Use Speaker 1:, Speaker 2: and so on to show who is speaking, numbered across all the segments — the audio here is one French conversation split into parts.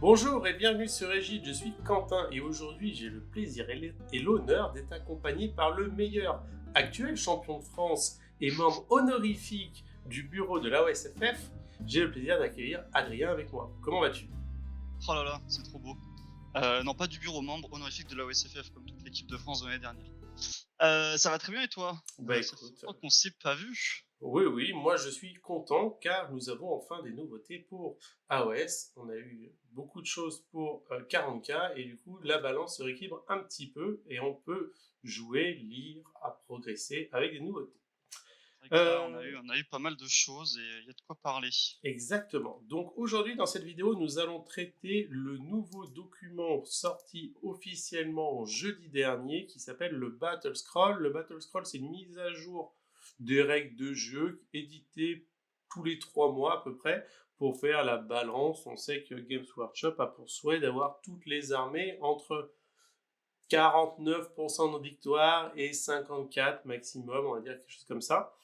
Speaker 1: Bonjour et bienvenue sur Régide, je suis Quentin et aujourd'hui j'ai le plaisir et l'honneur d'être accompagné par le meilleur actuel champion de France et membre honorifique du bureau de l'AOSFF. J'ai le plaisir d'accueillir Adrien avec moi. Comment vas-tu?
Speaker 2: Oh là là, c'est trop beau. Non, pas du bureau membre honorifique de la OSFF comme toute l'équipe de France de l'année dernière. Ça va très bien et toi? Ça fait
Speaker 1: Écoute,
Speaker 2: longtemps qu'on s'est pas vu.
Speaker 1: oui, moi je suis content car nous avons enfin des nouveautés pour AOS. On a eu beaucoup de choses pour 40K et du coup la balance se rééquilibre un petit peu et on peut jouer, lire, à progresser avec des nouveautés.
Speaker 2: C'est vrai que là, on a eu pas mal de choses et il y a de quoi parler.
Speaker 1: Exactement. Donc aujourd'hui dans cette vidéo, nous allons traiter le nouveau document sorti officiellement jeudi dernier qui s'appelle le Battle Scroll. Le Battle Scroll, c'est une mise à jour des règles de jeu éditées tous les 3 mois à peu près pour faire la balance. On sait que Games Workshop a pour souhait d'avoir toutes les armées entre 49% de victoire et 54 maximum, on va dire quelque chose comme ça.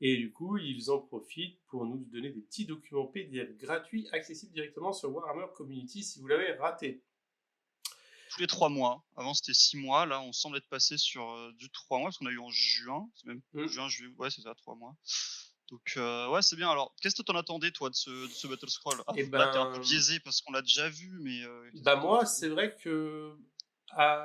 Speaker 1: Et du coup, ils en profitent pour nous donner des petits documents PDF gratuits accessibles directement sur Warhammer Community si vous l'avez raté.
Speaker 2: Tous les 3 mois. Avant, c'était 6 mois. Là, on semble être passé sur du 3 mois parce qu'on a eu en juin. C'est même juin, juillet. Ouais, c'est ça, 3 mois. Donc, ouais, c'est bien. Alors, qu'est-ce que t'en attendais, toi, de ce Battle Scroll?
Speaker 1: Et
Speaker 2: Là, t'es un peu biaisé parce qu'on l'a déjà vu, mais qu'est-ce que t'en
Speaker 1: moi,
Speaker 2: attendais?
Speaker 1: c'est vrai que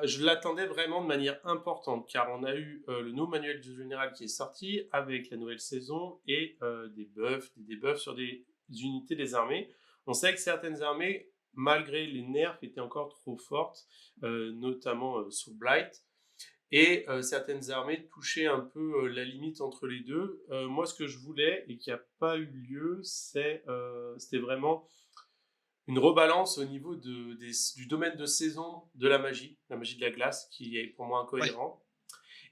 Speaker 1: je l'attendais vraiment de manière importante, car on a eu le nouveau manuel du général qui est sorti avec la nouvelle saison et des debuffs sur des unités des armées. On sait que certaines armées, malgré les nerfs, étaient encore trop fortes, notamment sur Blight. Et certaines armées touchaient un peu la limite entre les deux. Moi, ce que je voulais, et qui n'a pas eu lieu, c'était vraiment une rebalance au niveau du domaine de saison de la magie de la glace, qui est pour moi
Speaker 2: Ouais.
Speaker 1: incohérent.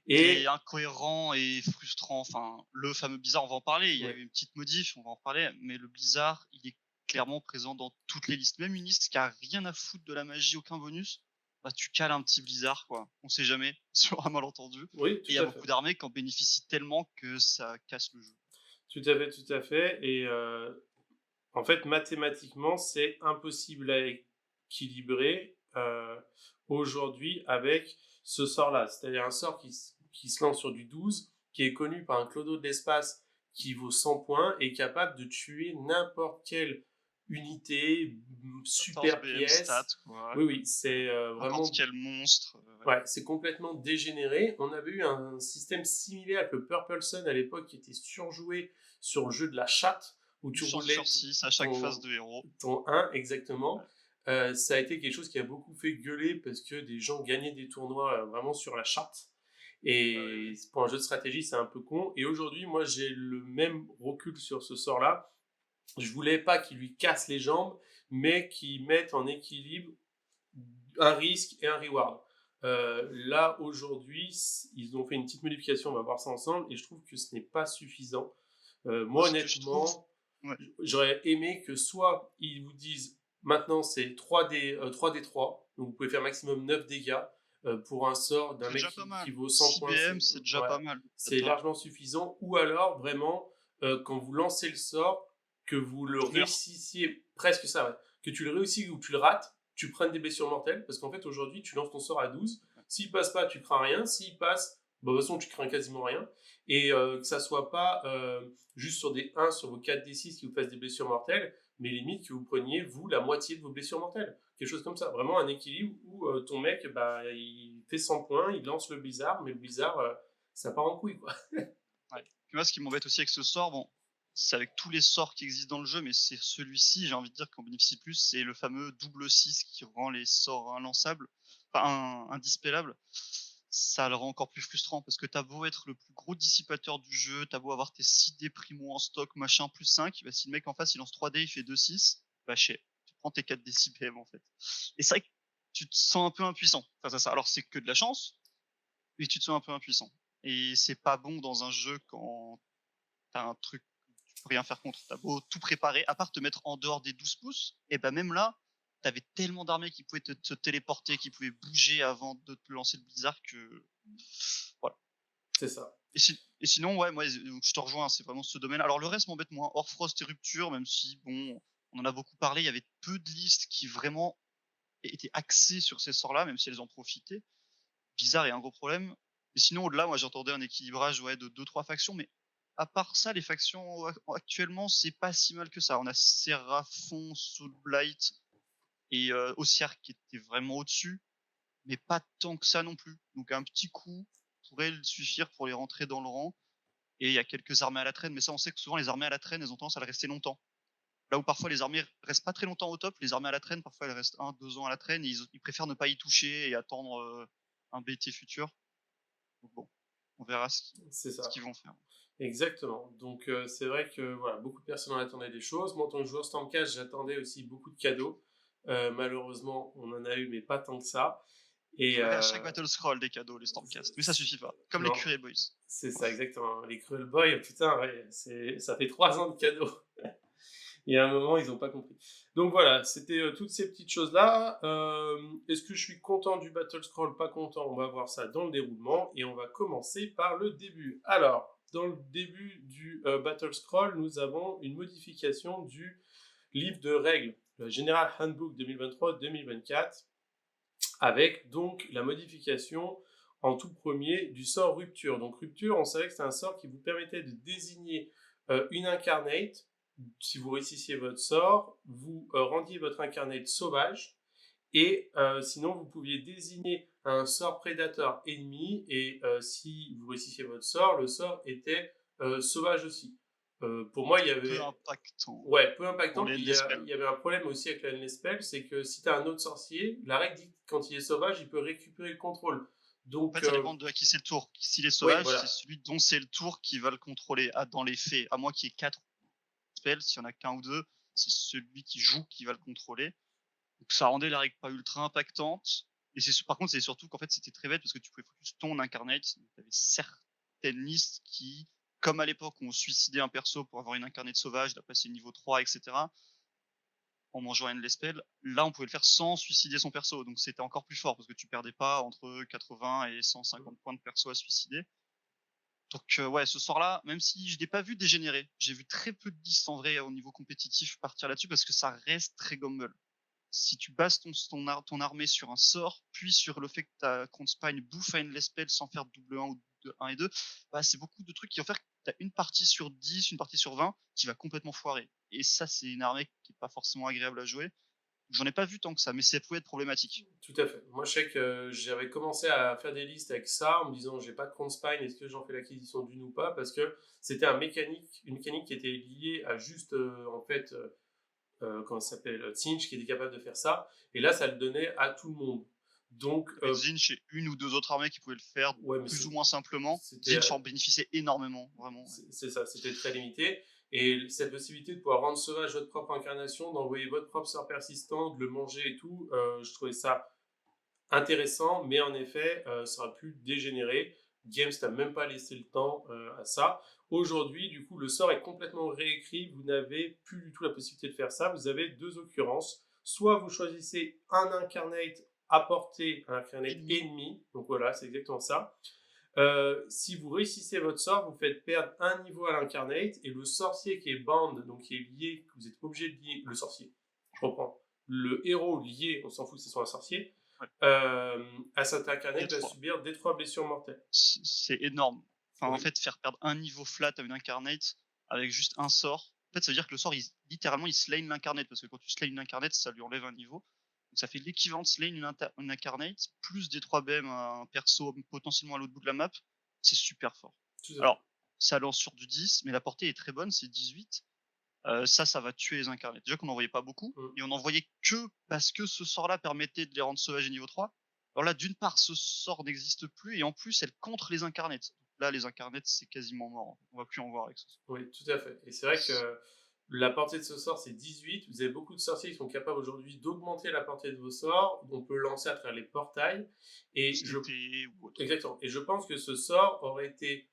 Speaker 2: Qui est
Speaker 1: Et
Speaker 2: incohérent et frustrant. Enfin, le fameux blizzard, on va en parler. Il y a
Speaker 1: ouais,
Speaker 2: eu une petite modif, on va en reparler. Mais le blizzard, il est clairement présent dans toutes les listes. Même une liste qui a rien à foutre de la magie, aucun bonus, bah tu cales un petit blizzard, quoi. On sait jamais, sur un malentendu.
Speaker 1: oui,
Speaker 2: Et il y
Speaker 1: tout
Speaker 2: a
Speaker 1: à fait.
Speaker 2: beaucoup d'armées qui en bénéficient tellement que ça casse le jeu.
Speaker 1: Tout à fait. Et en fait, mathématiquement, c'est impossible à équilibrer aujourd'hui avec ce sort-là. C'est-à-dire un sort qui se lance sur du 12, qui est connu par un clodo de l'espace qui vaut 100 points et capable de tuer n'importe quelle unité,
Speaker 2: 14
Speaker 1: super
Speaker 2: BM stat,
Speaker 1: pièce.
Speaker 2: quoi.
Speaker 1: Oui, c'est
Speaker 2: N'importe
Speaker 1: vraiment...
Speaker 2: quel monstre. Ouais.
Speaker 1: Ouais, c'est complètement dégénéré. On avait eu un système similaire avec le Purple Sun à l'époque qui était surjoué sur le jeu de la chatte, où
Speaker 2: Du
Speaker 1: tu
Speaker 2: sens sur
Speaker 1: roulais
Speaker 2: 6 à chaque phase
Speaker 1: ton,
Speaker 2: de héros.
Speaker 1: ton 1 exactement. Ça a été quelque chose qui a beaucoup fait gueuler parce que des gens gagnaient des tournois vraiment sur la charte.
Speaker 2: Ouais, ouais,
Speaker 1: Et
Speaker 2: ouais.
Speaker 1: pour un jeu de stratégie, c'est un peu con. Et aujourd'hui, moi, j'ai le même recul sur ce sort-là. Je voulais pas qu'il lui casse les jambes, mais qu'il mette en équilibre un risque et un reward. Là, aujourd'hui, ils ont fait une petite modification, on va voir ça ensemble, et je trouve que ce n'est pas suffisant.
Speaker 2: Moi,
Speaker 1: Moi,
Speaker 2: ce que je trouve.
Speaker 1: honnêtement,
Speaker 2: Ouais.
Speaker 1: j'aurais aimé que soit ils vous disent maintenant c'est 3D3, donc vous pouvez faire maximum 9 dégâts pour un sort d'un
Speaker 2: C'est
Speaker 1: mec
Speaker 2: déjà pas
Speaker 1: qui
Speaker 2: mal.
Speaker 1: vaut 100
Speaker 2: 6
Speaker 1: points,
Speaker 2: BM, c'est déjà
Speaker 1: ouais,
Speaker 2: pas mal.
Speaker 1: c'est
Speaker 2: Attends,
Speaker 1: largement suffisant. Ou alors vraiment quand vous lancez le sort, que vous le
Speaker 2: tu meurs.
Speaker 1: réussissiez, presque ça, ouais, que tu le réussis ou tu le rates, tu prennes des blessures mortelles, parce qu'en fait aujourd'hui tu lances ton sort à 12, s'il passe pas tu crains rien, s'il passe, bah, de toute façon tu crains quasiment rien, et que ça soit pas juste sur des 1 sur vos 4d6 qui vous fassent des blessures mortelles, mais limite que vous preniez, vous, la moitié de vos blessures mortelles. Quelque chose comme ça. Vraiment un équilibre où ton mec, bah, il fait 100 points, il lance le blizzard, mais le blizzard, ça part en couille, quoi.
Speaker 2: Ouais. Puis moi, ce qui m'embête aussi avec ce sort, bon, c'est avec tous les sorts qui existent dans le jeu, mais c'est celui-ci, j'ai envie de dire, qu'on bénéficie plus, c'est le fameux double 6 qui rend les sorts inlançables, enfin indispellables. Ça le rend encore plus frustrant parce que t'as beau être le plus gros dissipateur du jeu, t'as beau avoir tes 6 dés primo en stock, machin, plus 5, bah, si le mec en face il lance 3 dés, il fait 2-6, bah chier. Tu prends tes 4 dés 6 PM en fait. Et c'est vrai que tu te sens un peu impuissant face à ça. Alors c'est que de la chance, mais tu te sens un peu impuissant. Et c'est pas bon dans un jeu quand t'as un truc, tu peux rien faire contre. T'as beau tout préparer, à part te mettre en dehors des 12 pouces, et ben même là, t'avais tellement d'armées qui pouvaient te téléporter, qui pouvaient bouger avant de te lancer le blizzard que voilà.
Speaker 1: C'est ça.
Speaker 2: Et sinon, ouais, moi, je te rejoins, c'est vraiment ce domaine. Alors le reste m'embête moins. Orfrost et Rupture, même si, bon, On en a beaucoup parlé, il y avait peu de listes qui vraiment étaient axées sur ces sorts-là, même si elles en profitaient. Blizzard est un gros problème. Et sinon, au-delà, moi j'entendais un équilibrage de 2-3 factions, mais à part ça, les factions actuellement, c'est pas si mal que ça. On a Seraphon, Soulblight et Ossiarch qui étaient vraiment au-dessus, mais pas tant que ça non plus. Donc un petit coup pourrait suffire pour les rentrer dans le rang. Et il y a quelques armées à la traîne, mais ça on sait que souvent les armées à la traîne, elles ont tendance à le rester longtemps. Là où parfois les armées restent pas très longtemps au top, les armées à la traîne, parfois elles restent 1-2 ans à la traîne et ils préfèrent ne pas y toucher et attendre un BT futur. Donc bon, on verra
Speaker 1: C'est
Speaker 2: ce
Speaker 1: ça.
Speaker 2: qu'ils vont faire.
Speaker 1: Exactement. Donc c'est vrai que voilà, beaucoup de personnes en attendaient des choses. Moi, en tant que joueur Stormcast, j'attendais aussi beaucoup de cadeaux. Malheureusement, on en a eu, mais pas tant que ça.
Speaker 2: Il
Speaker 1: Et
Speaker 2: faudrait à chaque Battle Scroll des cadeaux, les Stormcast. Mais ça suffit pas. Comme les
Speaker 1: non,
Speaker 2: Curry Boys.
Speaker 1: c'est ça exactement. Les Cruel Boys, putain, ouais, ça fait 3 ans de cadeaux. Et à un moment, ils n'ont pas compris. Donc voilà, c'était toutes ces petites choses-là. Est-ce que je suis content du Battle Scroll? Pas content. On va voir ça dans le déroulement. Et on va commencer par le début. Alors, dans le début du Battle Scroll, nous avons une modification du livre de règles, le General Handbook 2023-2024, avec donc la modification en tout premier du sort Rupture. Donc Rupture, on savait que c'est un sort qui vous permettait de désigner une incarnate. Si vous réussissiez votre sort, vous rendiez votre incarnate sauvage, et sinon vous pouviez désigner un sort prédateur ennemi, et si vous réussissiez votre sort, le sort était sauvage aussi. Pour moi, il y
Speaker 2: Peu
Speaker 1: avait...
Speaker 2: impactant.
Speaker 1: Ouais, peu
Speaker 2: Pour
Speaker 1: impactant.
Speaker 2: les
Speaker 1: Puis
Speaker 2: Endless Spells.
Speaker 1: il y avait un problème aussi avec la Endless Spell, c'est que si tu as un autre sorcier, la règle dit que quand il est sauvage, il peut récupérer le contrôle.
Speaker 2: En
Speaker 1: Donc,
Speaker 2: fait, ça dépend de à qui c'est le tour. S'il est
Speaker 1: oui,
Speaker 2: sauvage, c'est
Speaker 1: voilà.
Speaker 2: celui dont c'est le tour qui va le contrôler. Dans les faits, à moins qu'il y ait 4 spells, s'il y en a qu'un ou deux, c'est celui qui joue qui va le contrôler. Donc ça rendait la règle pas ultra impactante. Et par contre, c'est surtout qu'en fait, c'était très bête parce que tu pouvais focus ton incarnate. Tu avais certaines listes qui, comme à l'époque, ont suicidé un perso pour avoir une incarnate sauvage, la passer niveau 3, etc. En mangeant un endless spell. Là, on pouvait le faire sans suicider son perso. Donc c'était encore plus fort parce que tu perdais pas entre 80 et 150 points de perso à suicider. Donc ouais, ce sort-là, même si je l'ai pas vu dégénérer, j'ai vu très peu de listes en vrai au niveau compétitif partir là-dessus parce que ça reste très gumball. Si tu bases ton armée sur un sort, puis sur le fait que ta Crown Spine bouffe un endless spell sans faire double 1 ou 1 et 2, bah, c'est beaucoup de trucs qui vont faire que tu as une partie sur 10, une partie sur 20 qui va complètement foirer. Et ça, c'est une armée qui est pas forcément agréable à jouer. J'en ai pas vu tant que ça, mais ça pouvait être problématique.
Speaker 1: Tout à fait. Moi, je sais que j'avais commencé à faire des listes avec ça en me disant j'ai pas de Crown Spine, est-ce que j'en fais l'acquisition d'une ou pas? Parce que c'était une mécanique qui était liée à juste, en fait, comment ça s'appelle, Tsinch qui était capable de faire ça. Et là, ça le donnait à tout le monde. Donc,
Speaker 2: Zinch et une ou deux autres armées qui pouvaient le faire
Speaker 1: ouais, mais
Speaker 2: plus ou moins simplement.
Speaker 1: c'était
Speaker 2: Zinch en bénéficiait énormément, vraiment. Ouais.
Speaker 1: c'est ça, c'était très limité. Et cette possibilité de pouvoir rendre sauvage votre propre incarnation, d'envoyer votre propre sort persistant, de le manger et tout, je trouvais ça intéressant, mais en effet, ça aurait pu dégénérer. Games n'a même pas laissé le temps à ça. Aujourd'hui, du coup, le sort est complètement réécrit. Vous n'avez plus du tout la possibilité de faire ça. Vous avez deux occurrences. Soit vous choisissez un incarnate à portée, un incarnate ennemi. Donc voilà, c'est exactement ça. Si vous réussissez votre sort, vous faites perdre un niveau à l'incarnate, et le sorcier qui est bound, donc qui est lié, que vous êtes obligé de lier, le sorcier, je reprends, le héros lié, on s'en fout que ce soit un sorcier,
Speaker 2: Ouais.
Speaker 1: à cet incarnate va subir des 3 blessures mortelles.
Speaker 2: C'est énorme. Enfin,
Speaker 1: Oui.
Speaker 2: en fait, faire perdre un niveau flat à une incarnate avec juste un sort, en fait, ça veut dire que le sort, littéralement, il slane l'incarnate, parce que quand tu slane l'incarnate, ça lui enlève un niveau. Donc ça fait l'équivalent de slane une incarnate, plus des 3 BM à un perso potentiellement à l'autre bout de la map. C'est super fort. Alors, ça lance sur du 10, mais la portée est très bonne, c'est 18. Ça va tuer les incarnates. Déjà qu'on n'en voyait pas beaucoup, et on n'en voyait que parce que ce sort-là permettait de les rendre sauvages à niveau 3. Alors là, d'une part, ce sort n'existe plus, et en plus, elle contre les incarnates. Là, les incarnates, c'est quasiment mort. On va plus en voir avec ce sort.
Speaker 1: Oui, tout à fait. Et c'est vrai que la portée de ce sort, c'est 18. Vous avez beaucoup de sorciers qui sont capables aujourd'hui d'augmenter la portée de vos sorts. On peut lancer à travers les portails. Et Exactement. Et je pense que ce sort aurait été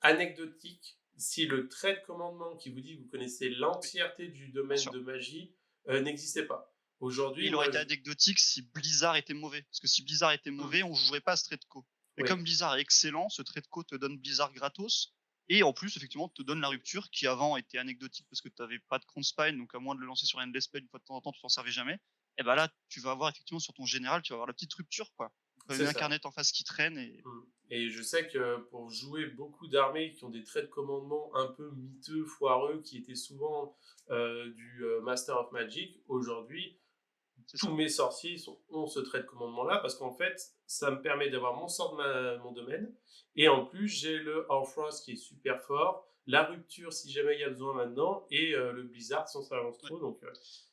Speaker 1: anecdotique si le trait de commandement qui vous dit que vous connaissez l'entièreté du domaine de magie n'existait pas. Aujourd'hui,
Speaker 2: il aurait été anecdotique si Blizzard était mauvais. Parce que si Blizzard était mauvais, on jouerait pas à ce trait de co. Mais comme Blizzard est excellent, ce trait de co te donne Blizzard gratos. Et en plus, effectivement, te donne la rupture qui avant était anecdotique parce que tu avais pas de Crown Spine, donc à moins de le lancer sur Endless Spell une fois de temps en temps, tu t'en servais jamais. Et bah là, tu vas avoir effectivement sur ton général, tu vas avoir la petite rupture, quoi.
Speaker 1: C'est
Speaker 2: Une
Speaker 1: ça.
Speaker 2: incarnette en face qui traîne et
Speaker 1: Mm. Et je sais que pour jouer beaucoup d'armées qui ont des traits de commandement un peu miteux, foireux, qui étaient souvent du Master of Magic, aujourd'hui,
Speaker 2: c'est
Speaker 1: tous
Speaker 2: ça.
Speaker 1: mes sorciers ont ce trait de commandement-là, parce qu'en fait, ça me permet d'avoir mon sort de mon domaine, et en plus, j'ai le Frost qui est super fort, la rupture si jamais il y a besoin maintenant, et le Blizzard sans ça avance
Speaker 2: Ouais.
Speaker 1: trop, donc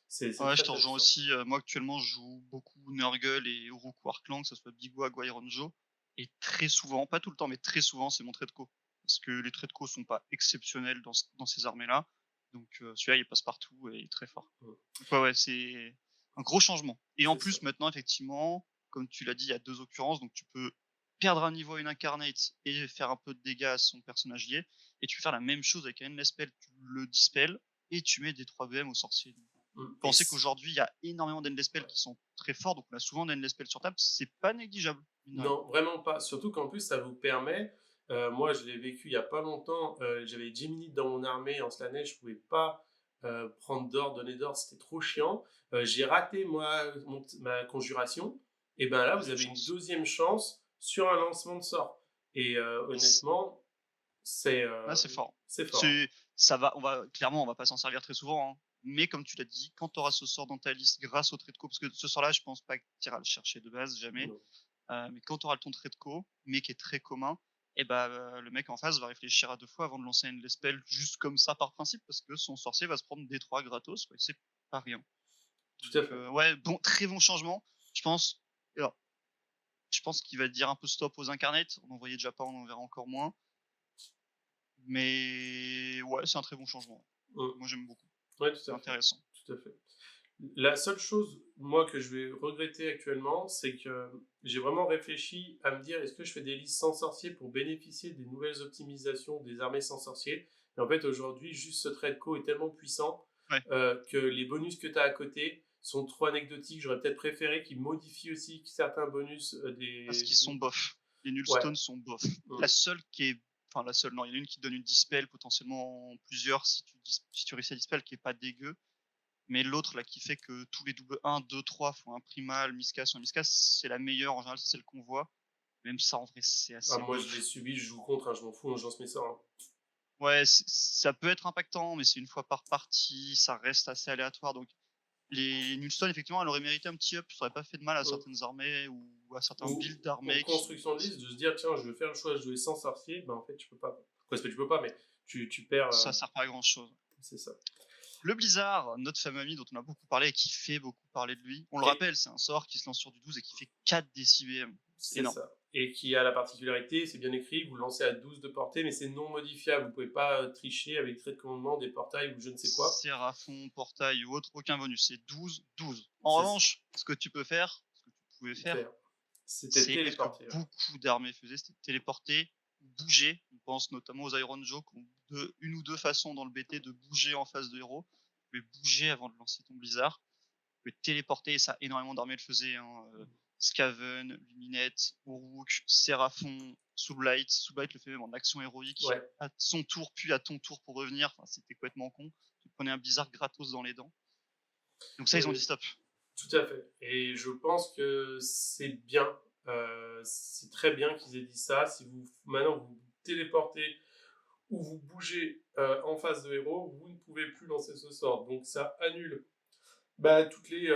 Speaker 1: c'est
Speaker 2: Ouais, je
Speaker 1: très
Speaker 2: te
Speaker 1: très
Speaker 2: rejoins
Speaker 1: puissant.
Speaker 2: aussi. Moi, actuellement, je joue beaucoup Nurgle et Uruk Warclann, que ce soit Bigwag ou Ironjo. Et très souvent, pas tout le temps, mais très souvent, c'est mon trait de co. Parce que les traits de co sont pas exceptionnels dans ces armées-là. Donc celui-là, il passe partout et il est très fort.
Speaker 1: Mm.
Speaker 2: Donc ouais, c'est un gros changement. Et en
Speaker 1: C'est ça.
Speaker 2: plus, maintenant, effectivement, comme tu l'as dit, il y a 2 occurrences. Donc tu peux perdre un niveau à une incarnate et faire un peu de dégâts à son personnage lié. Et tu peux faire la même chose avec un Endless Spell, tu le dispel et tu mets des 3 BM au sorcier.
Speaker 1: Mm. Et
Speaker 2: Pensez qu'aujourd'hui, il y a énormément d'endless spells qui sont très forts, donc on a souvent d'endless spells sur table, c'est pas négligeable, mine de rien.
Speaker 1: non, vraiment pas. Surtout qu'en plus, ça vous permet. Moi, je l'ai vécu il y a pas longtemps. J'avais 10 minutes dans mon armée en Slanesh. Je pouvais pas prendre d'or, donner d'or. C'était trop chiant. J'ai raté, moi, ma conjuration. Et ben là, vous
Speaker 2: Deuxième
Speaker 1: avez une
Speaker 2: chance.
Speaker 1: deuxième chance sur un lancement de sort. Et honnêtement,
Speaker 2: Là, c'est fort.
Speaker 1: c'est fort.
Speaker 2: C'est, clairement, on va pas s'en servir très souvent, hein. Mais comme tu l'as dit, quand tu auras ce sort dans ta liste grâce au trait de co, parce que ce sort-là, je pense pas que tu iras le chercher de base, jamais.
Speaker 1: Non.
Speaker 2: Mais quand tu auras ton trait de co, mais qui est très commun, et bah, le mec en face va réfléchir à 2 fois avant de lancer une spell juste comme ça par principe, parce que son sorcier va se prendre des 3 gratos, quoi, et c'est pas rien.
Speaker 1: Tout à
Speaker 2: Donc,
Speaker 1: fait.
Speaker 2: ouais, bon, très bon changement. Je pense, alors, je pense qu'il va dire un peu stop aux incarnates. On en voyait déjà pas, on en verra encore moins. Mais ouais, c'est un très bon changement.
Speaker 1: Mm.
Speaker 2: Moi, j'aime beaucoup.
Speaker 1: Ouais, tout
Speaker 2: C'est
Speaker 1: à fait.
Speaker 2: intéressant.
Speaker 1: Tout à fait. La seule chose, moi, que je vais regretter actuellement, c'est que j'ai vraiment réfléchi à me dire est-ce que je fais des listes sans sorcier pour bénéficier des nouvelles optimisations des armées sans sorcier. Et en fait, aujourd'hui, juste ce trait de co est tellement puissant
Speaker 2: Ouais,
Speaker 1: que les bonus que tu as à côté sont trop anecdotiques. J'aurais peut-être préféré qu'ils modifient aussi certains bonus
Speaker 2: parce qu'ils sont bof. Les
Speaker 1: Ouais.
Speaker 2: Nullstones sont bof.
Speaker 1: Mm.
Speaker 2: La seule qui est. Enfin, la seule, non, il y en a une qui donne une dispel potentiellement en plusieurs si tu réussis à dispel, qui est pas dégueu. Mais l'autre, là, qui fait que tous les doubles 1, 2, 3 font un primal, miscast ou un miscast, c'est la meilleure. En général, c'est celle qu'on voit. Même ça, en vrai, c'est
Speaker 1: Ah,
Speaker 2: assez
Speaker 1: moi, je l'ai
Speaker 2: bof.
Speaker 1: subi, je joue contre, hein, je m'en fous, je lance mes sorts. Hein.
Speaker 2: Ouais, ça peut être impactant, mais c'est une fois par partie, ça reste assez aléatoire. Donc, les Nullstone, effectivement, elle aurait mérité un petit up, ça aurait pas fait de mal à
Speaker 1: Mm.
Speaker 2: certaines armées ou à certains
Speaker 1: Ou
Speaker 2: builds
Speaker 1: en
Speaker 2: d'armées
Speaker 1: construction de
Speaker 2: qui.
Speaker 1: liste, de se dire tiens, je vais faire le choix de jouer sans sorcier, ben en fait, tu peux pas. Quoi, c'est pas tu peux pas, mais tu perds.
Speaker 2: Ça sert pas à grand chose.
Speaker 1: C'est ça.
Speaker 2: Le Blizzard, notre fameux ami dont on a beaucoup parlé et qui fait beaucoup parler de lui, on le
Speaker 1: Et
Speaker 2: rappelle, c'est un sort qui se lance sur du 12 et qui fait 4 décibels. C'est
Speaker 1: c'est
Speaker 2: énorme.
Speaker 1: ça. Et qui a la particularité, c'est bien écrit, vous lancez à 12 de portée, mais c'est non modifiable. Vous pouvez pas tricher avec trait de commandement, des portails ou je ne sais quoi.
Speaker 2: Séraphon, portail ou autre, aucun bonus. C'est 12, 12. En
Speaker 1: C'est ça.
Speaker 2: revanche, ce que tu peux faire, ce que tu pouvais faire,
Speaker 1: Faire. C'était
Speaker 2: c'est ce que
Speaker 1: téléporté. Ouais.
Speaker 2: beaucoup d'armées faisaient, c'était téléporter, bouger. On pense notamment aux Iron Joe qui ont une ou deux façons dans le BT de bouger en face de héros. Tu pouvais bouger avant de lancer ton blizzard. Tu pouvais téléporter, et ça énormément d'armées le faisaient. Hein. Skaven, Luminette, Uruk, Séraphon, Soulblight. Soulblight le fait même en action héroïque,
Speaker 1: Ouais.
Speaker 2: à son tour, puis à ton tour pour revenir. Enfin, c'était complètement con. Tu prenais un blizzard gratos dans les dents. Donc ça, ils ont dit stop.
Speaker 1: Tout à fait. Et je pense que c'est bien. C'est très bien qu'ils aient dit ça. Si vous maintenant vous téléportez ou vous bougez en face de héros, vous ne pouvez plus lancer ce sort. Donc ça annule toutes les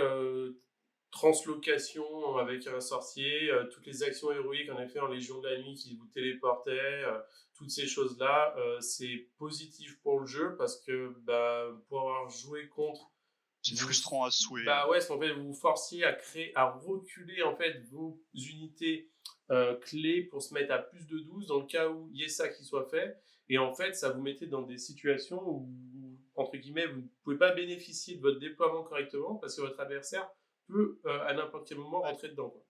Speaker 1: translocations avec un sorcier, toutes les actions héroïques en effet en Légion de la Nuit qui vous téléportaient, toutes ces choses-là, c'est positif pour le jeu parce que pour avoir joué contre
Speaker 2: C'est
Speaker 1: vous,
Speaker 2: frustrant à souhait.
Speaker 1: ouais, en fait, vous vous forciez à créer, à reculer en fait vos unités clés pour se mettre à plus de 12 dans le cas où il y ait ça qui soit fait. Et en fait, ça vous mettait dans des situations où, entre guillemets, vous ne pouvez pas bénéficier de votre déploiement correctement parce que votre adversaire peut à n'importe quel moment rentrer dedans. Quoi.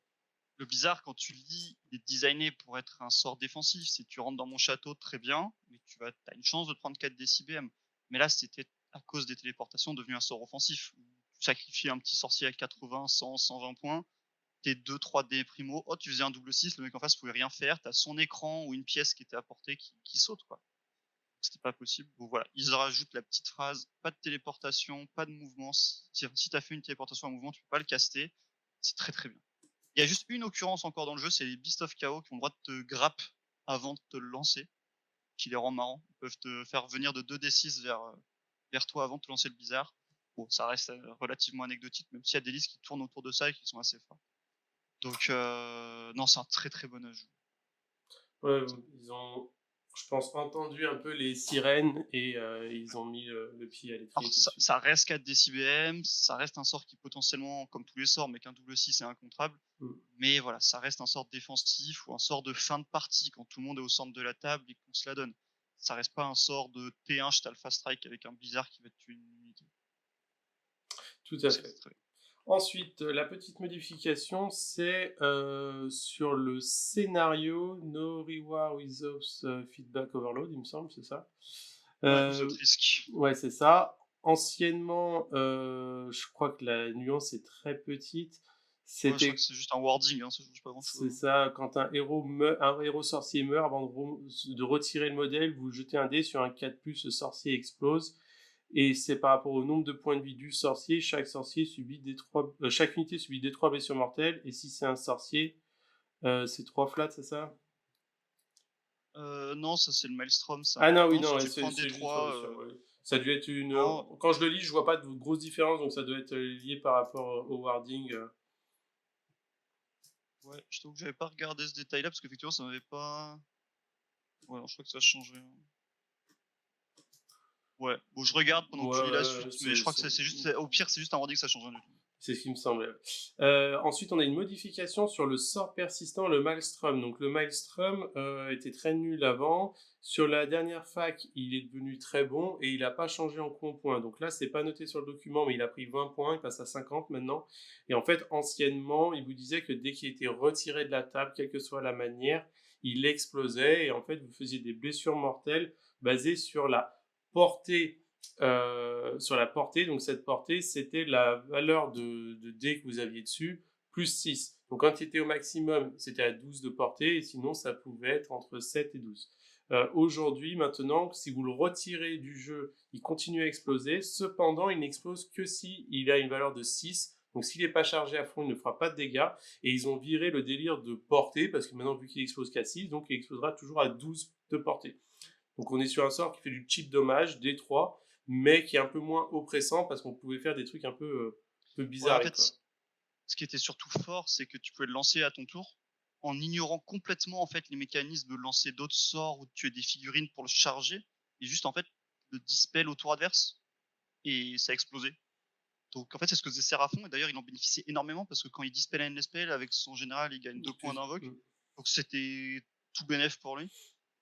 Speaker 2: Le bizarre, quand tu lis, il est designé pour être un sort défensif. Si tu rentres dans mon château, très bien, mais tu as une chance de prendre 4 décibels. Mais là, c'était à cause des téléportations devenu un sort offensif. Tu sacrifiais un petit sorcier à 80, 100, 120 points, tes 2-3 dés primo, oh, tu faisais un double 6, le mec en face pouvait rien faire, t'as son écran ou une pièce qui était apportée qui saute, quoi. c'était pas possible. Donc voilà, ils rajoutent la petite phrase, pas de téléportation, pas de mouvement. Si tu as fait une téléportation, un mouvement, tu peux pas le caster. C'est très très bien. Il y a juste une occurrence encore dans le jeu, c'est les Beasts of Chaos qui ont le droit de te grappe avant de te le lancer, qui les rend marrants. Ils peuvent te faire venir de 2d6 vers toi avant de te lancer le bizarre. Bon, ça reste relativement anecdotique, même s'il y a des listes qui tournent autour de ça et qui sont assez forts. Donc, non, c'est un très très bon ajout.
Speaker 1: Ouais, ils ont, je pense, entendu un peu les sirènes et ils ont mis le pied à l'étrier
Speaker 2: Alors,
Speaker 1: tout de suite.
Speaker 2: ça reste 4 décibm, ça reste un sort qui potentiellement, comme tous les sorts, mais qu'un double 6 est incontrable. Mais voilà, ça reste un sort défensif ou un sort de fin de partie quand tout le monde est au centre de la table et qu'on se la donne. Ça reste pas un sort de T1 je t'alpha strike avec un blizzard qui va te tuer une unité.
Speaker 1: Tout à fait. Ensuite, la petite modification, c'est sur le scénario No Reward Without Feedback Overload, il me semble, c'est ça.
Speaker 2: Without Risk.
Speaker 1: Ouais, c'est ça. Anciennement, je crois que la nuance est très petite.
Speaker 2: Je crois que c'est juste un wording, hein, ça change pas grand chose.
Speaker 1: C'est ça, quand un héros sorcier meurt, avant de retirer le modèle, vous jetez un dé sur un 4+, le sorcier explose. Et c'est par rapport au nombre de points de vie du sorcier, chaque unité subit des 3 blessures mortelles, et si c'est un sorcier, c'est 3 flats, c'est ça?
Speaker 2: Non, ça c'est le Maelstrom, ça.
Speaker 1: Ah non, oui,
Speaker 2: non,
Speaker 1: non,
Speaker 2: si tu
Speaker 1: c'est
Speaker 2: prends des
Speaker 1: juste
Speaker 2: 3...
Speaker 1: ouais. Ça a dû être une...
Speaker 2: Non.
Speaker 1: Quand je le lis, je vois pas de grosse différence, donc ça doit être lié par rapport au wording.
Speaker 2: Ouais, je trouve que j'avais pas regardé ce détail-là, parce qu'effectivement, ça m'avait pas... Ouais, non, je crois que ça a changé. Ouais, bon, je regarde pendant que tu lis la suite, mais je crois que c'est juste... Au pire, c'est juste un wording, ça change rien du tout.
Speaker 1: C'est ce qui me semblait. Ensuite, on a une modification sur le sort persistant, le Maelstrom. Donc, le Maelstrom était très nul avant. Sur la dernière fac, il est devenu très bon et il n'a pas changé en coup en point. Donc là, c'est pas noté sur le document, mais il a pris 20 points, il passe à 50 maintenant. Et en fait, anciennement, il vous disait que dès qu'il était retiré de la table, quelle que soit la manière, il explosait et en fait, vous faisiez des blessures mortelles basées sur la portée sur la portée. Donc cette portée, c'était la valeur de dés que vous aviez dessus, plus 6. Donc quand il était au maximum, c'était à 12 de portée, et sinon ça pouvait être entre 7 et 12. Aujourd'hui, maintenant, si vous le retirez du jeu, il continue à exploser. Cependant, il n'explose que si il a une valeur de 6. Donc s'il n'est pas chargé à fond, il ne fera pas de dégâts. Et ils ont viré le délire de portée, parce que maintenant, vu qu'il explose qu'à 6, donc il explosera toujours à 12 de portée. Donc on est sur un sort qui fait du cheap dommage, D3, mais qui est un peu moins oppressant parce qu'on pouvait faire des trucs un peu bizarres.
Speaker 2: Ouais, en fait, ce qui était surtout fort, c'est que tu pouvais le lancer à ton tour en ignorant complètement en fait les mécanismes de lancer d'autres sorts ou de tuer des figurines pour le charger et juste en fait le dispel au tour adverse et ça a explosé. Donc en fait c'est ce que faisait Seraphon et d'ailleurs il en bénéficiait énormément parce que quand il dispel un spell avec son général il gagne 2 points d'invoque. Donc c'était tout bénef pour lui.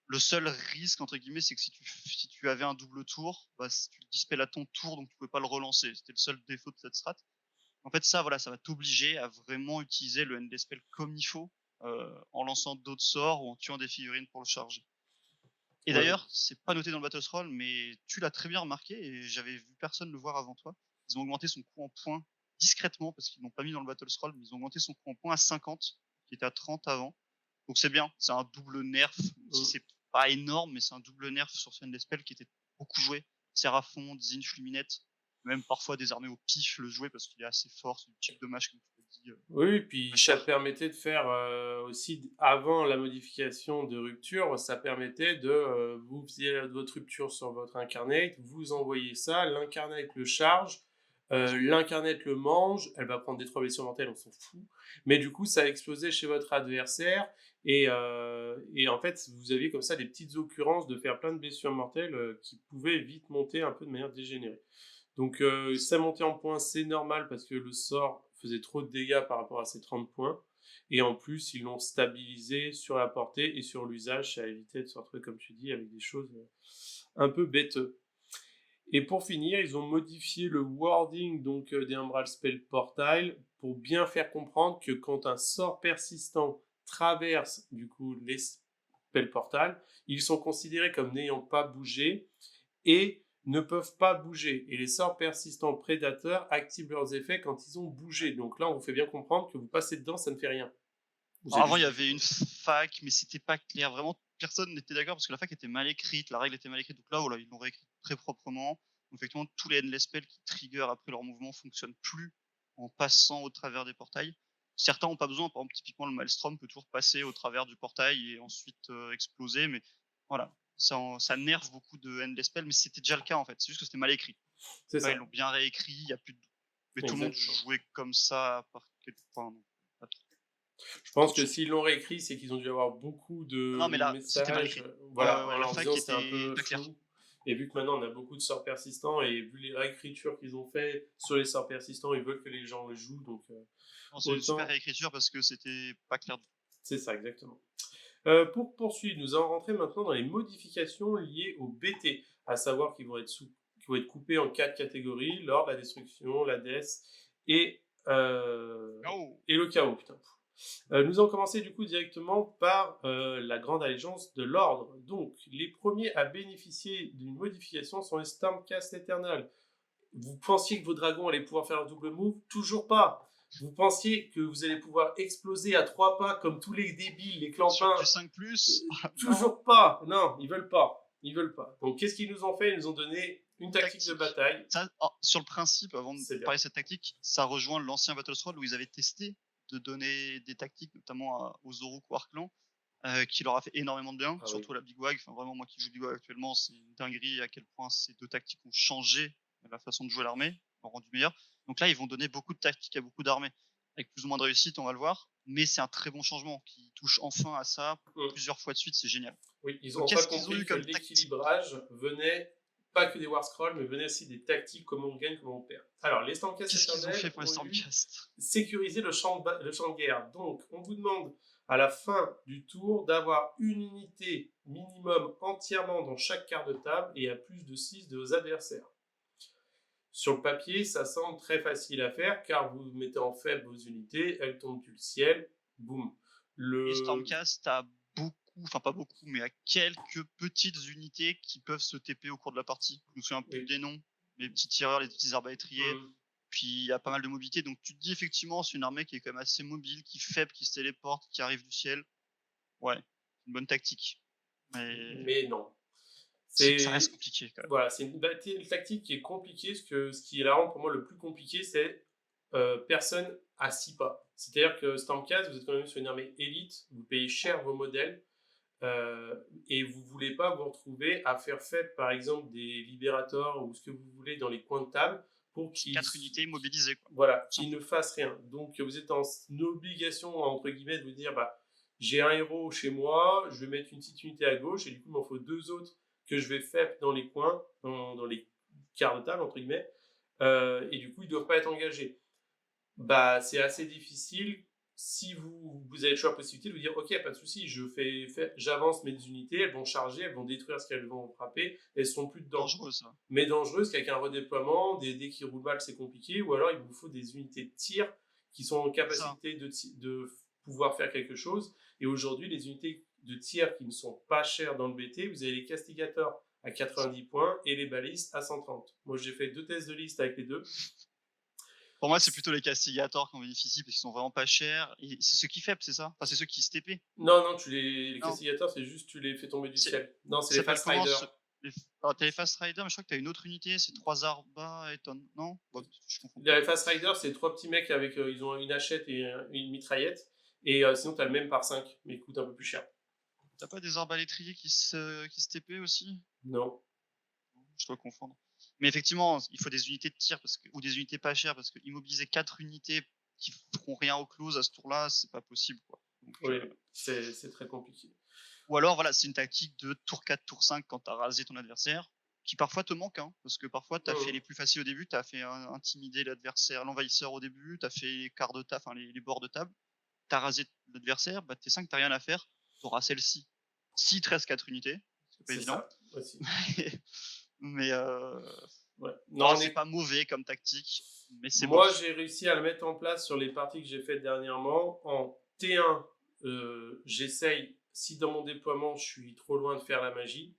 Speaker 2: Le seul risque entre guillemets c'est que si tu avais un double tour, bah, tu le dispel à ton tour donc tu pouvais pas le relancer. C'était le seul défaut de cette strat. En fait, ça, voilà, ça va t'obliger à vraiment utiliser le ND spell comme il faut, en lançant d'autres sorts ou en tuant des figurines pour le charger. Et d'ailleurs, c'est pas noté dans le Battle Scroll, mais tu l'as très bien remarqué et j'avais vu personne le voir avant toi. Ils ont augmenté son coût en points discrètement parce qu'ils l'ont pas mis dans le Battle Scroll, mais ils ont augmenté son coût en points à 50, qui était à 30 avant. Donc c'est bien, c'est un double nerf, si c'est pas énorme, mais c'est un double nerf sur ce ND spell qui était beaucoup joué. Seraphon, Zinch, Fluminette, même parfois des armées au pif le jouer parce qu'il est assez fort, c'est du type dommage comme tu l'as dit.
Speaker 1: Oui, puis ça permettait de faire aussi, avant la modification de rupture, ça permettait de, vous faisiez votre rupture sur votre incarnate, vous envoyez ça, l'incarnate le charge, l'incarnate le mange, elle va prendre des 3 blessures mortelles, on s'en fout, mais du coup ça a explosé chez votre adversaire, et en fait vous aviez comme ça des petites occurrences de faire plein de blessures mortelles qui pouvaient vite monter un peu de manière dégénérée. Donc ça montait en points, c'est normal parce que le sort faisait trop de dégâts par rapport à ses 30 points. Et en plus, ils l'ont stabilisé sur la portée et sur l'usage. Ça a évité de se retrouver, comme tu dis, avec des choses un peu bêteux. Et pour finir, ils ont modifié le wording donc des Umbral Spell Portal pour bien faire comprendre que quand un sort persistant traverse du coup les Spell Portal, ils sont considérés comme n'ayant pas bougé et ne peuvent pas bouger. Et les sorts persistants prédateurs activent leurs effets quand ils ont bougé. Donc là, on vous fait bien comprendre que vous passez dedans, ça ne fait rien.
Speaker 2: Avant, il y avait une fac, mais c'était pas clair. Vraiment, personne n'était d'accord parce que la fac était mal écrite, la règle était mal écrite. Donc là, voilà, ils l'ont réécrite très proprement. Donc effectivement, tous les endless spells qui trigger après leur mouvement fonctionnent plus en passant au travers des portails. Certains ont pas besoin, par exemple, typiquement le Maelstrom peut toujours passer au travers du portail et ensuite exploser, mais voilà, ça nerve beaucoup de endless spells, mais c'était déjà le cas en fait, c'est juste que c'était mal écrit.
Speaker 1: C'est
Speaker 2: Là, ils
Speaker 1: ça,
Speaker 2: l'ont bien réécrit, il y a plus de doute. Mais tout le monde
Speaker 1: exactement.
Speaker 2: jouait comme ça par quel point, non, pas trop.
Speaker 1: Je pense que s'ils l'ont réécrit, c'est qu'ils ont dû avoir beaucoup
Speaker 2: Non,
Speaker 1: de
Speaker 2: mais là, c'était mal
Speaker 1: messages,
Speaker 2: écrit. Ouais, ouais,
Speaker 1: voilà,
Speaker 2: ouais,
Speaker 1: en
Speaker 2: la
Speaker 1: leur
Speaker 2: fac
Speaker 1: disant que c'était un
Speaker 2: était
Speaker 1: peu
Speaker 2: pas claire.
Speaker 1: flou. Et vu que maintenant on a beaucoup de sorts persistants, et vu les réécritures qu'ils ont fait sur les sorts persistants, ils veulent que les gens le jouent, donc
Speaker 2: Non, c'est une super
Speaker 1: autant.
Speaker 2: réécriture parce que c'était pas clair du tout.
Speaker 1: C'est ça, exactement. Pour poursuivre, nous allons rentrer maintenant dans les modifications liées au BT, à savoir qui vont être coupées en 4 catégories: l'ordre, la destruction, la death et,
Speaker 2: Oh!
Speaker 1: et le chaos. Putain. Nous allons commencer du coup directement par la grande allégeance de l'ordre. Donc, les premiers à bénéficier d'une modification sont les Stormcast Eternal. Vous pensiez que vos dragons allaient pouvoir faire un double move? Toujours pas. Vous pensiez que vous allez pouvoir exploser à 3 pas comme tous les débiles, les
Speaker 2: Sur du
Speaker 1: clampins?
Speaker 2: 5+, non,
Speaker 1: Toujours pas. Non, ils veulent pas. Ils veulent pas. Donc, qu'est-ce qu'ils nous ont fait? Ils nous ont donné une tactique de
Speaker 2: tactique.
Speaker 1: bataille.
Speaker 2: Ça, sur le principe, avant de
Speaker 1: C'est bien.
Speaker 2: parler de cette tactique, ça rejoint l'ancien Battlestroll où ils avaient testé de donner des tactiques, notamment aux Zoruk ou Arclan, qui leur a fait énormément de bien,
Speaker 1: Ah oui.
Speaker 2: surtout la Big Wag. Enfin, vraiment, moi qui joue Big Wag actuellement, c'est une dinguerie à quel point ces deux tactiques ont changé la façon de jouer l'armée, l'ont rendu meilleur. Donc là, ils vont donner beaucoup de tactiques à beaucoup d'armées, avec plus ou moins de réussite, on va le voir. Mais c'est un très bon changement qui touche enfin à ça plusieurs fois de suite, c'est génial.
Speaker 1: Oui, ils ont
Speaker 2: Donc
Speaker 1: enfin
Speaker 2: qu'est-ce qu'ils ont
Speaker 1: compris
Speaker 2: eu
Speaker 1: que
Speaker 2: comme tactique?
Speaker 1: l'équilibrage venait pas que des War Scrolls, mais venait aussi des tactiques, comment on gagne, comment on perd. Alors, les Stormcast
Speaker 2: Qu'est-ce qu'ils ont fait
Speaker 1: éternels
Speaker 2: pour les
Speaker 1: ont eu
Speaker 2: Stormcast?
Speaker 1: sécuriser le champ de guerre. Donc, on vous demande à la fin du tour d'avoir une unité minimum entièrement dans chaque quart de table et à plus de 6 de vos adversaires. Sur le papier, ça semble très facile à faire car vous mettez en faible vos unités, elles tombent du ciel, boum.
Speaker 2: Et
Speaker 1: Le...
Speaker 2: Stormcast a beaucoup, enfin pas beaucoup, mais a quelques petites unités qui peuvent se TP au cours de la partie. Je me souviens plus
Speaker 1: Oui.
Speaker 2: des noms, les petits tireurs, les petits arbalétriers. Puis il y a pas mal de mobilité, donc tu te dis effectivement c'est une armée qui est quand même assez mobile, qui est faible, qui se téléporte, qui arrive du ciel. Ouais, une bonne tactique. Mais
Speaker 1: Mais non.
Speaker 2: ça reste
Speaker 1: C'est
Speaker 2: compliqué quand même.
Speaker 1: voilà, c'est une tactique qui est compliquée. Ce qui la rend pour moi le plus compliqué, c'est personne à 6 pas. C'est-à-dire que Stormcast, vous êtes quand même sur une armée élite, vous payez cher vos modèles, et vous voulez pas vous retrouver à faire faible, par exemple, des libérateurs ou ce que vous voulez dans les coins de table pour qu'ils
Speaker 2: 4 unités mobilisées, quoi.
Speaker 1: voilà, qu'ils ne fassent rien. Donc vous êtes en obligation, entre guillemets, de vous dire, bah, j'ai un héros chez moi, je vais mettre une petite unité à gauche, et du coup, il m'en faut 2 autres que je vais faire dans les coins, dans les quarts de table, entre guillemets, et du coup, ils ne doivent pas être engagés. Bah, c'est assez difficile si vous avez le choix, la possibilité de vous dire, ok, pas de souci, j'avance mes unités, elles vont charger, elles vont détruire ce qu'elles vont frapper, elles sont plus dedans.
Speaker 2: Dangereux ça.
Speaker 1: Mais dangereuse qu'avec un redéploiement, des dés qui roulent mal, c'est compliqué, ou alors il vous faut des unités de tir qui sont en capacité de pouvoir faire quelque chose. Et aujourd'hui, les unités de tir qui ne sont pas chères dans le BT, vous avez les castigators à 90 points et les balistes à 130. Moi, j'ai fait 2 tests de liste avec les deux.
Speaker 2: Pour moi, c'est plutôt les castigators qui en bénéficient parce qu'ils sont vraiment pas chers. Et c'est ceux qui faiblent, c'est ça? Enfin, c'est ceux qui se TP.
Speaker 1: Non, les
Speaker 2: Non.
Speaker 1: castigators, c'est juste tu les fais tomber du
Speaker 2: C'est-
Speaker 1: ciel. Non, c'est
Speaker 2: Ça
Speaker 1: les
Speaker 2: s'appelle
Speaker 1: Fast
Speaker 2: comment
Speaker 1: Riders.
Speaker 2: Alors, t'as les Fast Riders, mais je crois que t'as une autre unité, c'est 3 Arba et ton. Non bon, je confonds.
Speaker 1: Les Fast Riders, c'est 3 petits mecs avec, ils ont une hachette et une mitraillette. Et sinon, t'as le même par 5, mais il coûte un peu plus cher.
Speaker 2: T'as pas des arbalétriers qui se TP aussi?
Speaker 1: Non.
Speaker 2: Je dois confondre. Mais effectivement, il faut des unités de tir ou des unités pas chères parce que immobiliser 4 unités qui feront rien au close à ce tour-là, c'est pas possible, quoi. Donc,
Speaker 1: Oui, c'est très compliqué.
Speaker 2: ou alors, voilà, c'est une tactique de tour 4, tour 5 quand t'as rasé ton adversaire, qui parfois te manque, hein, parce que parfois t'as fait les plus faciles au début, t'as fait intimider l'adversaire, l'envahisseur au début, t'as fait les quarts de table, enfin les bords de table, t'as rasé l'adversaire, bah t'es 5, t'as rien à faire, t'auras celle-ci. Si te reste 4 unités, c'est pas évident.
Speaker 1: Ça aussi.
Speaker 2: Mais
Speaker 1: Ouais.
Speaker 2: non, c'est pas mauvais comme tactique, mais c'est
Speaker 1: Moi,
Speaker 2: moche.
Speaker 1: j'ai réussi à le mettre en place sur les parties que j'ai faites dernièrement. En T1, j'essaye, si dans mon déploiement, je suis trop loin de faire la magie,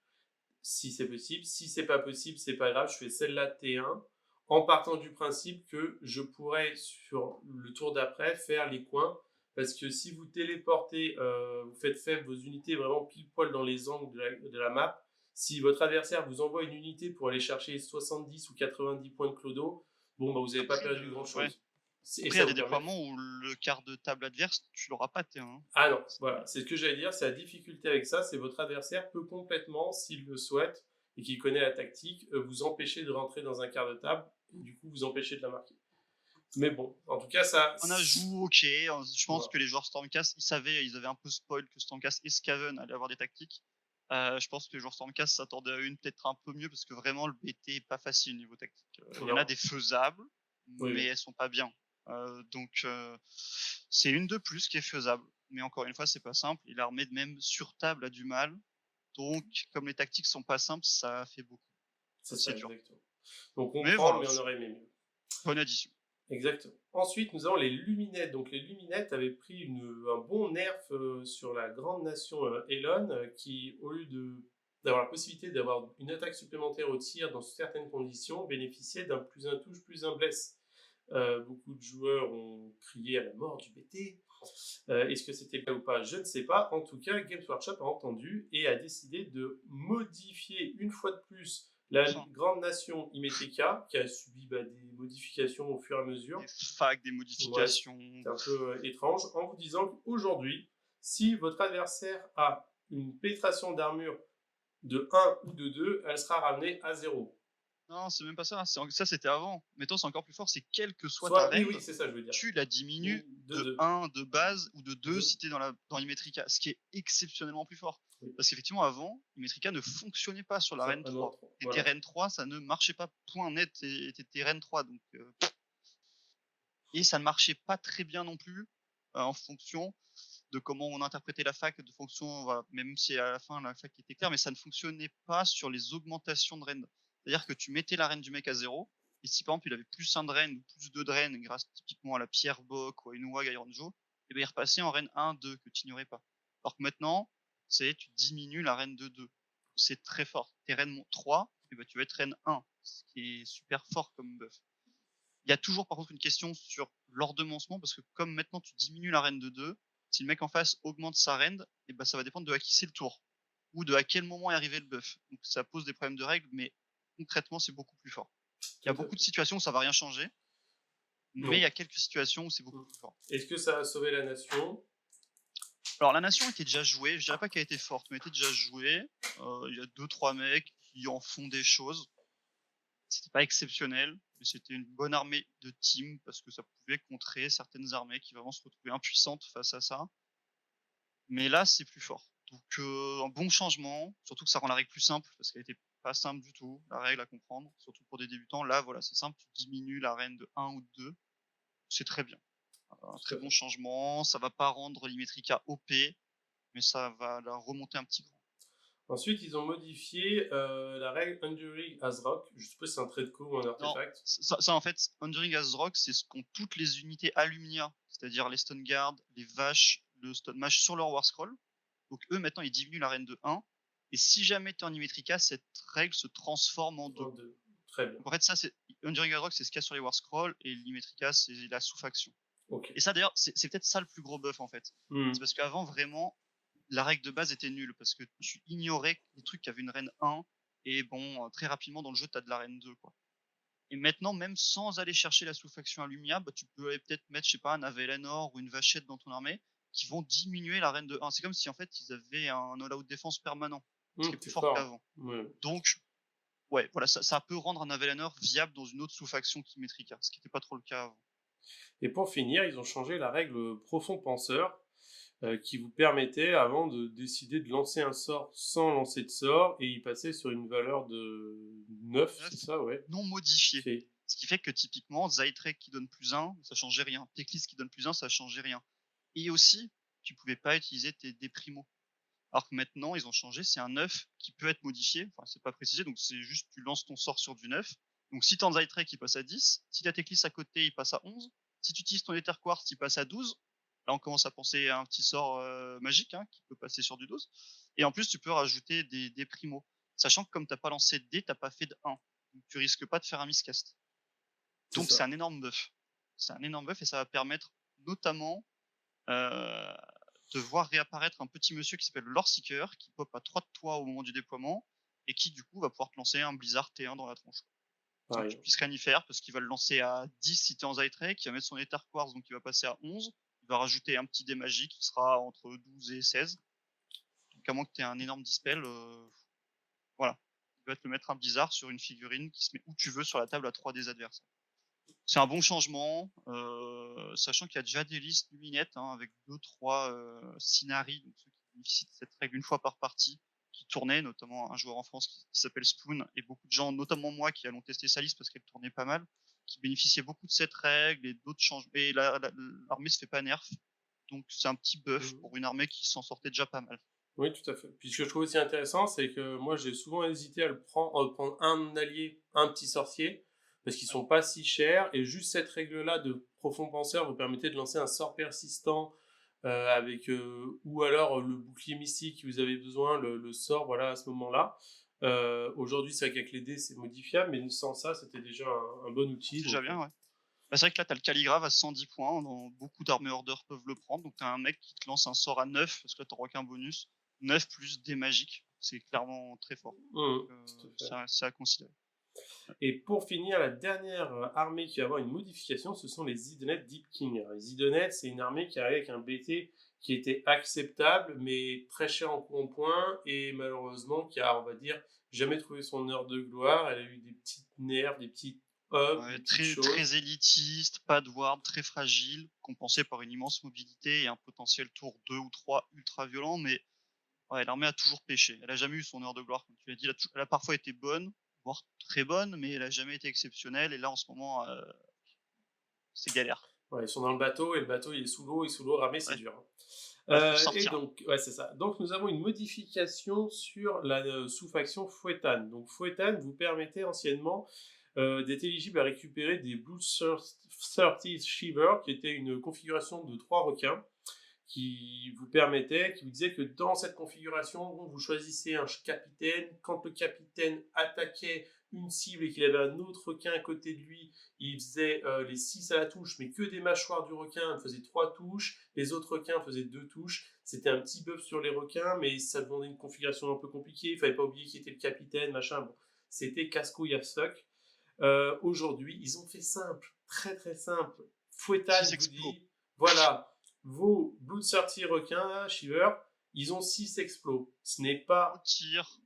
Speaker 1: si c'est possible. Si c'est pas possible, c'est pas grave, je fais celle-là T1, en partant du principe que je pourrais, sur le tour d'après, faire les coins parce que si vous téléportez, vous faites faible vos unités vraiment pile poil dans les angles de la map, si votre adversaire vous envoie une unité pour aller chercher 70 ou 90 points de clodo, bon, bah, vous n'avez pas
Speaker 2: Après,
Speaker 1: perdu
Speaker 2: ouais.
Speaker 1: grand-chose. Et
Speaker 2: Après, il y
Speaker 1: ça
Speaker 2: a des
Speaker 1: vous permet...
Speaker 2: déploiements où le quart de table adverse, tu l'auras pas T1. Hein.
Speaker 1: Ah non, voilà, c'est ce que j'allais dire, c'est la difficulté avec ça, c'est votre adversaire peut complètement, s'il le souhaite, et qu'il connaît la tactique, vous empêcher de rentrer dans un quart de table, et du coup vous empêcher de la marquer. Mais bon, en tout cas, ça...
Speaker 2: Un ajout, ok. Je pense
Speaker 1: Voilà.
Speaker 2: que les joueurs Stormcast, ils avaient un peu spoil que Stormcast et Skaven allaient avoir des tactiques. Je pense que les joueurs Stormcast s'attendaient à une peut-être un peu mieux parce que vraiment le BT est pas facile niveau tactique. Il y en a des faisables, mais elles sont pas bien. Donc c'est une de plus qui est faisable. Mais encore une fois, c'est pas simple. Et l'armée même sur table a du mal. Donc, comme les tactiques sont pas simples, ça fait beaucoup.
Speaker 1: C'est ça,
Speaker 2: dur.
Speaker 1: exactement. Donc on
Speaker 2: Mais
Speaker 1: prend,
Speaker 2: voilà,
Speaker 1: mais on aurait aimé mieux.
Speaker 2: bonne addition.
Speaker 1: Exactement. Ensuite, nous avons les Luminettes. Donc les Luminettes avaient pris un bon nerf sur la grande nation Elon, qui, au lieu d'avoir la possibilité d'avoir une attaque supplémentaire au tir dans certaines conditions, bénéficiait d'un plus un touche, plus un blesse. Beaucoup de joueurs ont crié à la mort du BT. Est-ce que c'était le cas ou pas? Je ne sais pas. En tout cas, Games Workshop a entendu et a décidé de modifier une fois de plus la grande nation Imetrika, qui a subi des modifications au fur et à mesure.
Speaker 2: Des facs, des modifications.
Speaker 1: Ouais, c'est un peu étrange, en vous disant qu'aujourd'hui, si votre adversaire a une pénétration d'armure de 1 ou de 2, elle sera ramenée à 0.
Speaker 2: Non, c'est même pas ça. Ça, c'était avant. Mettons, c'est encore plus fort. C'est quelle que soit ta rend,
Speaker 1: oui, c'est ça, je veux dire.
Speaker 2: tu la diminues de 1 de base ou de 2 si tu es dans Imetrika, ce qui est exceptionnellement plus fort. Oui. Parce qu'effectivement, avant, Imetrika ne fonctionnait pas sur la reine 3. Et tes reine 3, ça ne marchait pas point net et tes reine 3. Donc, et ça ne marchait pas très bien non plus en fonction de comment on interprétait la fac, de fonction, voilà, même si à la fin la fac était claire, mais ça ne fonctionnait pas sur les augmentations de reine. C'est-à-dire que tu mettais la reine du mec à 0, et si par exemple il avait plus 1 de reine ou plus 2 de reine grâce typiquement à la pierre Bock ou à une Wag Ironjo, et ben il repassait en reine 1, 2 que tu ignorais pas. Alors que maintenant, tu diminues la reine de 2. C'est très fort. Tes reines 3, et ben tu vas être reine 1, ce qui est super fort comme buff. Il y a toujours par contre une question sur l'ordonnancement, parce que comme maintenant tu diminues la reine de 2, si le mec en face augmente sa rend, et ben ça va dépendre de à qui c'est le tour, ou de à quel moment est arrivé le buff. Donc ça pose des problèmes de règles, mais concrètement c'est beaucoup plus fort. Il y a beaucoup de situations où ça va rien changer, mais il y a quelques situations où c'est beaucoup plus fort.
Speaker 1: Est-ce que ça a sauvé la nation?
Speaker 2: Alors la nation était déjà jouée, je dirais pas qu'elle était forte, mais elle était déjà jouée. Il y a 2-3 mecs qui en font des choses. C'était pas exceptionnel, mais c'était une bonne armée de team parce que ça pouvait contrer certaines armées qui vraiment se retrouvaient impuissantes face à ça. Mais là, c'est plus fort. Donc un bon changement, surtout que ça rend la règle plus simple parce qu'elle était pas simple du tout, la règle à comprendre, surtout pour des débutants. Là, voilà, c'est simple, tu diminues la reine de 1 ou de 2, c'est très bien. Un très bon changement, ça va pas rendre l'Imetrika OP, mais ça va la remonter un petit cran.
Speaker 1: Ensuite, ils ont modifié la règle Enduring as Rock. Je suppose que c'est un trait de coup ou un artefact.
Speaker 2: Ça, en fait, Enduring as Rock, c'est ce qu'ont toutes les unités Alumnia, c'est-à-dire les Stone Guard, les Vaches, le Stone Mage sur leur War Scroll. Donc eux, maintenant, ils diminuent la reine de 1. Et si jamais tu es en Imetrika, cette règle se transforme en 2.
Speaker 1: Très bien.
Speaker 2: Donc en fait, ça, c'est Enduring as Rock, c'est ce qu'il y a sur les War Scroll, et l'Imetrika, c'est la sous-faction.
Speaker 1: Okay.
Speaker 2: Et ça, d'ailleurs, c'est peut-être ça le plus gros buff, en fait. C'est parce qu'avant, vraiment, la règle de base était nulle parce que tu ignorais les trucs qui avaient une reine 1 et bon, très rapidement dans le jeu, tu as de la reine 2, quoi. Et maintenant, même sans aller chercher la sous-faction Alumnia, bah, tu peux peut-être mettre, je sais pas, un Avelanor ou une Vachette dans ton armée qui vont diminuer la reine de 1. C'est comme si en fait ils avaient un all-out défense permanent, ce qui est plus fort qu'avant. Donc, ouais, voilà, ça peut rendre un Avelanor viable dans une autre sous-faction qui Metrika, ce qui n'était pas trop le cas avant.
Speaker 1: Et pour finir, ils ont changé la règle Profond Penseur, qui vous permettait avant de décider de lancer un sort sans lancer de sort et y passer sur une valeur de 9, c'est ça, ouais.
Speaker 2: Non modifié. Ce qui fait que typiquement, Zytrek qui donne plus 1, ça changeait rien. Teclis qui donne plus 1, ça changeait rien. Et aussi, tu pouvais pas utiliser tes déprimo. Alors que maintenant, ils ont changé, c'est un 9 qui peut être modifié, enfin c'est pas précisé, donc c'est juste tu lances ton sort sur du 9. Donc si t'as Zytrek, il passe à 10, si t'as Teclis à côté, il passe à 11, si tu utilises ton Ether Quartz, il passe à 12. Là, on commence à penser à un petit sort magique qui peut passer sur du 12. Et en plus, tu peux rajouter des primos. Sachant que comme t'as pas lancé de dés, t'as pas fait de 1. Donc tu risques pas de faire un miscast. Donc c'est un énorme buff. C'est un énorme buff et ça va permettre notamment euh, de voir réapparaître un petit monsieur qui s'appelle le Loreseeker, qui pop à 3 de toi au moment du déploiement, et qui du coup va pouvoir te lancer un Blizzard T1 dans la tronche. Sans que tu
Speaker 1: Pareil.
Speaker 2: puisses rien y faire, parce qu'il va le lancer à 10 si t'es en Zytrek, il va mettre son Ether Quartz, donc il va passer à 11, il va rajouter un petit dé magique qui sera entre 12 et 16. Donc à moins que t'aies un énorme dispel, voilà. Il va te mettre un Blizzard sur une figurine qui se met où tu veux sur la table à 3 des adversaires. C'est un bon changement, sachant qu'il y a déjà des listes luminettes avec 2-3 Scinari, donc ceux qui bénéficient de cette règle une fois par partie, qui tournaient, notamment un joueur en France qui s'appelle Spoon, et beaucoup de gens, notamment moi, qui allons tester sa liste parce qu'elle tournait pas mal, qui bénéficiaient beaucoup de cette règle et d'autres changements. Et l'armée se fait pas nerf, donc c'est un petit buff pour une armée qui s'en sortait déjà pas mal.
Speaker 1: Oui, tout à fait. Puis ce que je trouve aussi intéressant, c'est que moi j'ai souvent hésité à prendre un allié, un petit sorcier, parce qu'ils sont pas si chers, et juste cette règle-là de profond penseur vous permettait de lancer un sort persistant avec ou alors le bouclier mystique que vous avez besoin, le sort, voilà, à ce moment-là. Aujourd'hui, c'est vrai qu'avec les dés, c'est modifiable, mais sans ça, c'était déjà un bon outil.
Speaker 2: C'est déjà bien, ouais. Bah, c'est vrai que là, t'as le Calligrave à 110 points, beaucoup d'armées order peuvent le prendre, donc t'as un mec qui te lance un sort à 9, parce que là t'auras aucun bonus, 9 plus des magiques, c'est clairement très fort. C'est à considérer.
Speaker 1: Et pour finir, la dernière armée qui va avoir une modification, ce sont les Idonettes Deep King. Alors, les Idonettes, c'est une armée qui arrive avec un BT qui était acceptable, mais très cher en points, et malheureusement qui a, on va dire, jamais trouvé son heure de gloire. Elle a eu des petites nerfs, des petites hubs, des petites choses.
Speaker 2: Très élitiste, pas de ward, très fragile, compensé par une immense mobilité et un potentiel tour 2 ou 3 ultra violent, mais ouais, l'armée a toujours pêché. Elle a jamais eu son heure de gloire, comme tu l'as dit. Elle a parfois été bonne, voire très bonne, mais elle a jamais été exceptionnelle. Et là, en ce moment, c'est galère.
Speaker 1: Ouais, ils sont dans le bateau, et le bateau il est sous l'eau, et sous l'eau ramer c'est dur. Et donc, ouais, c'est ça. Donc, nous avons une modification sur la sous-faction Fouetan. Donc, Fouetan vous permettait anciennement d'être éligible à récupérer des Blue 30 Shiver, qui était une configuration de 3 requins, qui vous disait que dans cette configuration, vous choisissez un capitaine. Quand le capitaine attaquait une cible et qu'il avait un autre requin à côté de lui, il faisait les 6 à la touche, mais que des mâchoires du requin faisaient 3 touches, les autres requins faisaient 2 touches. C'était un petit buff sur les requins, mais ça demandait une configuration un peu compliquée. Il fallait pas oublier qui était le capitaine, machin. Bon, c'était casse-couille as fuck. Aujourd'hui, ils ont fait simple, très très simple. Fouettane vous dit, voilà, vos Blood 30 requins, Shiver, ils ont 6 explos. Ce n'est pas...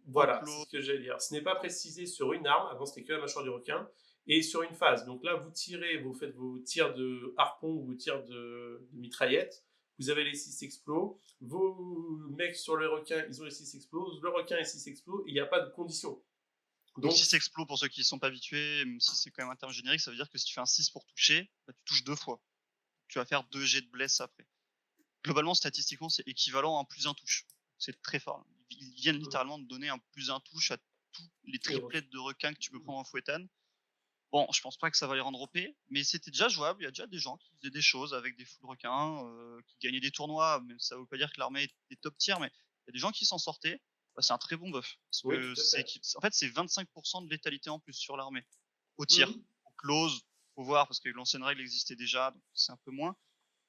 Speaker 1: Voilà, c'est ce que j'allais dire. Ce n'est pas précisé sur une arme, avant c'était que la mâchoire du requin, et sur une phase. Donc là, vous tirez, vous faites vos tirs de harpon ou vos tirs de mitraillette, vous avez les 6 explos, vos mecs sur le requin, ils ont les 6 explos, le requin est 6 explos, et il n'y a pas de condition.
Speaker 2: Donc 6 explos, pour ceux qui ne sont pas habitués, même si c'est quand même un terme générique, ça veut dire que si tu fais un 6 pour toucher, bah, tu touches 2 fois. Tu vas faire 2 jets de bless après. Globalement, statistiquement, c'est équivalent à un plus 1 touche. C'est très fort. Ils viennent littéralement de donner un plus 1 touche à tous les triplettes de requins que tu peux prendre en Fouettane. Bon, je pense pas que ça va les rendre OP, mais c'était déjà jouable. Il y a déjà des gens qui faisaient des choses avec des full requins, qui gagnaient des tournois. Même ça veut pas dire que l'armée était top tier, mais il y a des gens qui s'en sortaient. Bah, c'est un très bon buff. Parce que en fait, c'est 25% de létalité en plus sur l'armée. Au tir, au close, faut voir, parce que l'ancienne règle existait déjà, donc c'est un peu moins.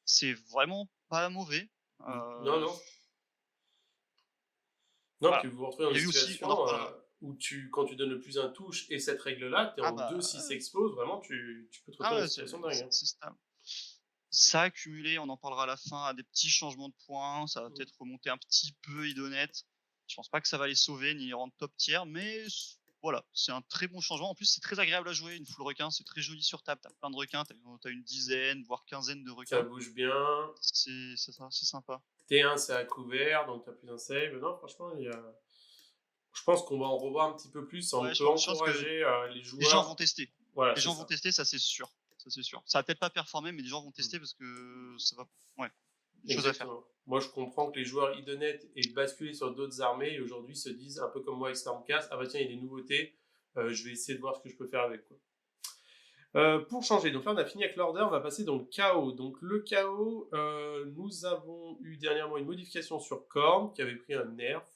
Speaker 2: C'est vraiment pas mauvais.
Speaker 1: Non. Non, voilà. Puis vous vous retrouvez dans une situation où quand tu donnes le plus un touche et cette règle-là, tu es en 2-6 explose, vraiment, tu peux te retrouver dans une situation de rien.
Speaker 2: C'est stable. Ça a accumulé, on en parlera à la fin, à des petits changements de points, ça va peut-être remonter un petit peu Idonette. Je pense pas que ça va les sauver ni les rendre top tier, mais voilà, c'est un très bon changement. En plus, c'est très agréable à jouer, une full requin, c'est très joli sur table. T'as plein de requins, t'as une dizaine, voire quinzaine de requins.
Speaker 1: Ça bouge bien.
Speaker 2: C'est sympa.
Speaker 1: T1, c'est à couvert, donc t'as plus d'un save. Non, franchement, je pense qu'on va en revoir un petit peu plus. On peut encourager les joueurs.
Speaker 2: Les gens vont tester.
Speaker 1: Voilà,
Speaker 2: les gens vont tester, ça c'est sûr. Ça va peut-être pas performer, mais les gens vont tester parce que ça va. Ouais. Des choses à faire.
Speaker 1: Moi, je comprends que les joueurs Idonet aient basculé sur d'autres armées et aujourd'hui se disent, un peu comme moi avec Stormcast, ah bah tiens, il y a des nouveautés, je vais essayer de voir ce que je peux faire avec, quoi. Pour changer, donc là on a fini avec l'order, on va passer dans le chaos. Donc le chaos, nous avons eu dernièrement une modification sur Khorne qui avait pris un nerf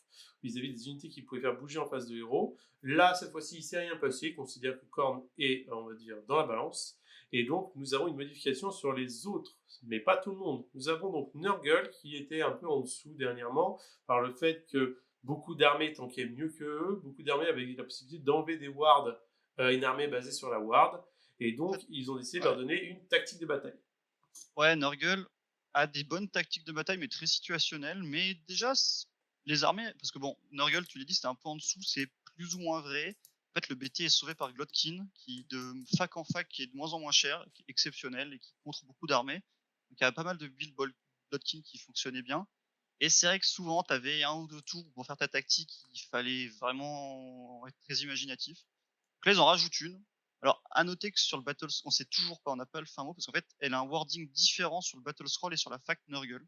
Speaker 1: vis-à-vis des unités qui pouvaient faire bouger en face de héros. Là, cette fois-ci, il ne s'est rien passé, considère que Khorne est, on va dire, dans la balance. Et donc, nous avons une modification sur les autres, mais pas tout le monde. Nous avons donc Nurgle qui était un peu en dessous dernièrement par le fait que beaucoup d'armées tankaient mieux que eux, beaucoup d'armées avaient la possibilité d'enlever des wards, une armée basée sur la ward, et
Speaker 2: En
Speaker 1: donc
Speaker 2: fait,
Speaker 1: ils ont décidé de leur
Speaker 2: ouais,
Speaker 1: donner une tactique de bataille.
Speaker 2: ouais, Nurgle a des bonnes tactiques de bataille, mais très situationnelles. Mais déjà, les armées, parce que bon, Nurgle, tu l'as dit, c'était un peu en dessous, c'est plus ou moins vrai. En fait, le BT est sauvé par Glotkin, qui de fac en fac qui est de moins en moins cher, qui est exceptionnel et qui contre beaucoup d'armées. Donc il y a pas mal de builds Glotkin qui fonctionnaient bien. Et c'est vrai que souvent, tu avais un ou deux tours pour faire ta tactique, il fallait vraiment être très imaginatif. Donc là, ils en rajoutent une. Alors, à noter que sur le Battle, on sait toujours pas, on n'a pas le fin mot, parce qu'en fait, elle a un wording différent sur le Battle Scroll et sur la fac Nurgle.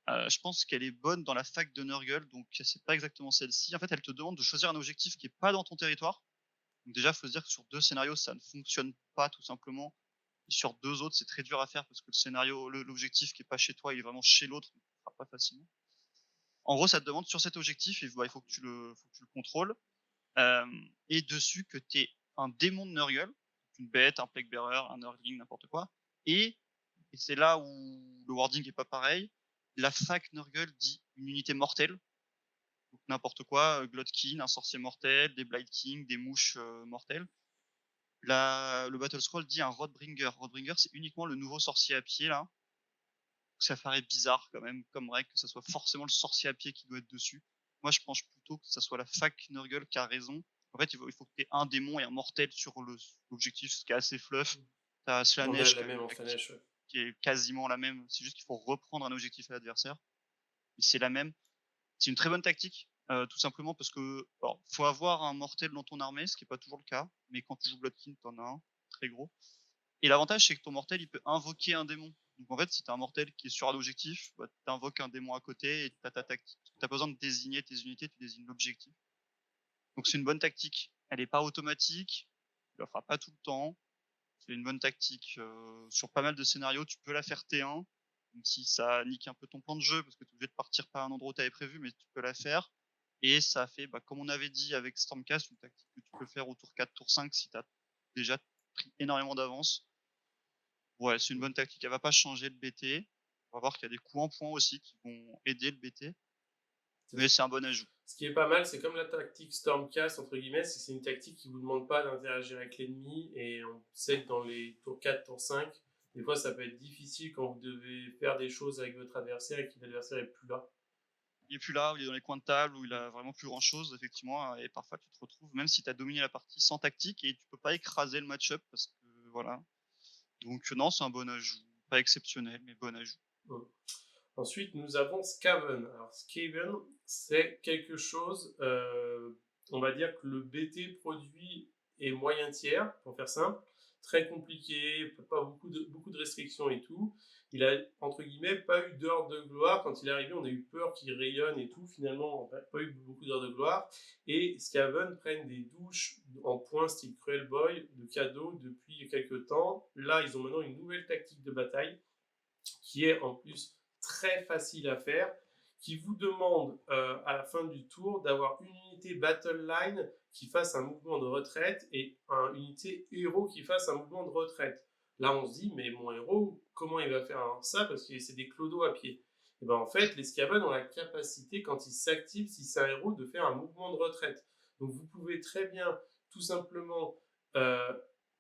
Speaker 2: Je pense qu'elle est bonne dans la fac de Nurgle, donc c'est pas exactement celle-ci. En fait, elle te demande de choisir un objectif qui est pas dans ton territoire. Donc déjà, il faut se dire que sur 2 scénarios, ça ne fonctionne pas tout simplement. Et sur 2 autres, c'est très dur à faire parce que le scénario, l'objectif qui est pas chez toi, il est vraiment chez l'autre, donc tu le feras pas facilement. En gros, ça te demande sur cet objectif, et bah, il faut que tu le contrôles. Et dessus que tu aies un démon de Nurgle, une bête, un Plague Bearer, un Nurgling, n'importe quoi. Et c'est là où le wording est pas pareil. La fac Nurgle dit une unité mortelle, donc n'importe quoi, Glotkin, un sorcier mortel, des Blight King, des mouches mortelles. Le Battle Scroll dit un Rodbringer. Rodbringer, c'est uniquement le nouveau sorcier à pied là. Ça paraît bizarre quand même, comme règle, que ça soit forcément le sorcier à pied qui doit être dessus. Moi, je pense plutôt que ça soit la fac Nurgle qui a raison. En fait, il faut que tu aies un démon et un mortel sur l'objectif, ce qui est assez fluff. T'as
Speaker 1: On a
Speaker 2: Slanesh
Speaker 1: la
Speaker 2: qui a
Speaker 1: même
Speaker 2: une
Speaker 1: en
Speaker 2: tactique
Speaker 1: Slanesh, ouais.
Speaker 2: qui est quasiment la même. C'est juste qu'il faut reprendre un objectif à l'adversaire. Mais c'est la même. C'est une très bonne tactique, tout simplement parce que, alors, faut avoir un mortel dans ton armée, ce qui est pas toujours le cas. Mais quand tu joues Bloodkin, t'en as un, très gros. Et l'avantage, c'est que ton mortel, il peut invoquer un démon. Donc en fait, si t'as un mortel qui est sur un objectif, bah, t'invoques un démon à côté et t'as ta tactique. T'as pas besoin de désigner tes unités, tu désignes l'objectif. Donc c'est une bonne tactique. Elle est pas automatique, tu la feras pas tout le temps. C'est une bonne tactique. Sur pas mal de scénarios, tu peux la faire T1, même si ça nique un peu ton plan de jeu, parce que tu es obligé de partir par un endroit où tu avais prévu, mais tu peux la faire. Et ça fait, bah, comme on avait dit avec Stormcast, une tactique que tu peux faire au tour 4, tour 5 si tu as déjà pris énormément d'avance. Ouais, c'est une bonne tactique. Elle va pas changer le BT. On va voir qu'il y a des coups en point aussi qui vont aider le BT. Mais c'est un bon ajout.
Speaker 1: Ce qui est pas mal, c'est comme la tactique Stormcast, entre guillemets, c'est que c'est une tactique qui vous demande pas d'interagir avec l'ennemi, et on sait que dans les tours 4, tours 5, des fois ça peut être difficile quand vous devez faire des choses avec votre adversaire et que l'adversaire est plus là.
Speaker 2: Il est plus là, il est dans les coins de table, où il a vraiment plus grand chose, effectivement. Et parfois, tu te retrouves, même si tu as dominé la partie, sans tactique, et tu peux pas écraser le match-up, parce que voilà. Donc, non, c'est un bon ajout. Pas exceptionnel, mais bon ajout.
Speaker 1: Ensuite, nous avons Skaven. Alors, Skaven, c'est quelque chose, on va dire que le BT produit est moyen tiers, pour faire simple, très compliqué, pas beaucoup de restrictions et tout. Il a, entre guillemets, pas eu d'heure de gloire. Quand il est arrivé, on a eu peur qu'il rayonne et tout. Finalement, on n'a pas eu beaucoup d'heures de gloire. Et Skaven prennent des douches en points style Cruel Boy de cadeaux depuis quelques temps. Là, ils ont maintenant une nouvelle tactique de bataille qui est en plus très facile à faire, qui vous demande à la fin du tour d'avoir une unité battle line qui fasse un mouvement de retraite et une unité héros qui fasse un mouvement de retraite. Là, on se dit, mais mon héros, comment il va faire ça? Parce que c'est des clodos à pied. Et ben en fait, les Skaven ont la capacité, quand ils s'activent, si c'est un héros, de faire un mouvement de retraite. Donc vous pouvez très bien, tout simplement, euh,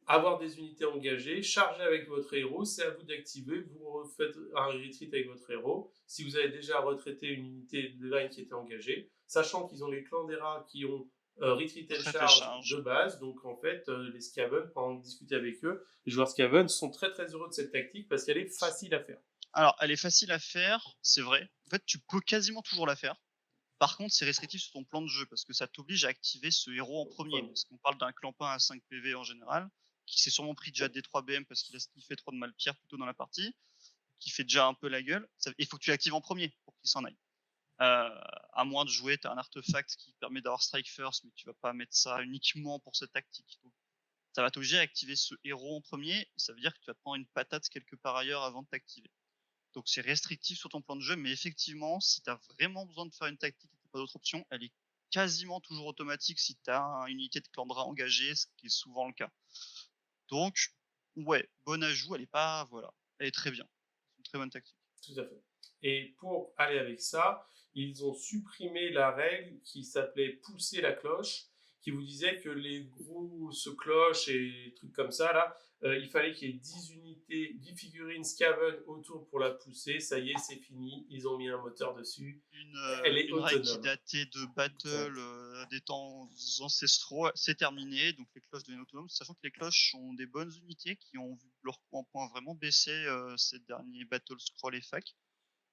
Speaker 1: avoir des unités engagées, charger avec votre héros, c'est à vous d'activer, vous faites un retreat avec votre héros. Si vous avez déjà retraité une unité de line qui était engagée, sachant qu'ils ont les clans des rats qui ont retreat and
Speaker 2: Retraite et
Speaker 1: charge de
Speaker 2: charge.
Speaker 1: base, donc en fait, les Skaven, pendant discuter avec eux, les joueurs Skaven sont très très heureux de cette tactique parce qu'elle est facile à faire.
Speaker 2: Alors, elle est facile à faire, c'est vrai. En fait, tu peux quasiment toujours la faire. Par contre, c'est restrictif sur ton plan de jeu, parce que ça t'oblige à activer ce héros en premier. Parce qu'on parle d'un clampin à 5 PV en général, qui s'est sûrement pris déjà D3 BM parce qu'il a sniffé trop de malpierre plutôt dans la partie, qui fait déjà un peu la gueule. Il faut que tu l'actives en premier pour qu'il s'en aille. À moins de jouer, tu as un artefact qui permet d'avoir Strike First, mais tu vas pas mettre ça uniquement pour cette tactique. Donc, ça va t'obliger à activer ce héros en premier, et ça veut dire que tu vas te prendre une patate quelque part ailleurs avant de t'activer. Donc c'est restrictif sur ton plan de jeu, mais effectivement, si tu as vraiment besoin de faire une tactique et que tu pas d'autre option, elle est quasiment toujours automatique si tu as une unité de clan de rat engagée, ce qui est souvent le cas. Donc, Ouais, bon ajout, elle est pas voilà, elle est très bien. C'est une très bonne tactique.
Speaker 1: Tout à fait. Et pour aller avec ça, ils ont supprimé la règle qui s'appelait pousser la cloche, qui vous disait que les grosses cloches et trucs comme ça, là, il fallait qu'il y ait 10 unités, 10 figurines Skaven autour pour la pousser. Ça y est, c'est fini. Ils ont mis un moteur dessus. Elle est
Speaker 2: Une règle qui
Speaker 1: autonome.
Speaker 2: datait de Battle, des temps ancestraux, c'est terminé, donc les cloches deviennent autonomes, sachant que les cloches sont des bonnes unités qui ont vu leur point vraiment baisser ces derniers Battle Scroll et Fac.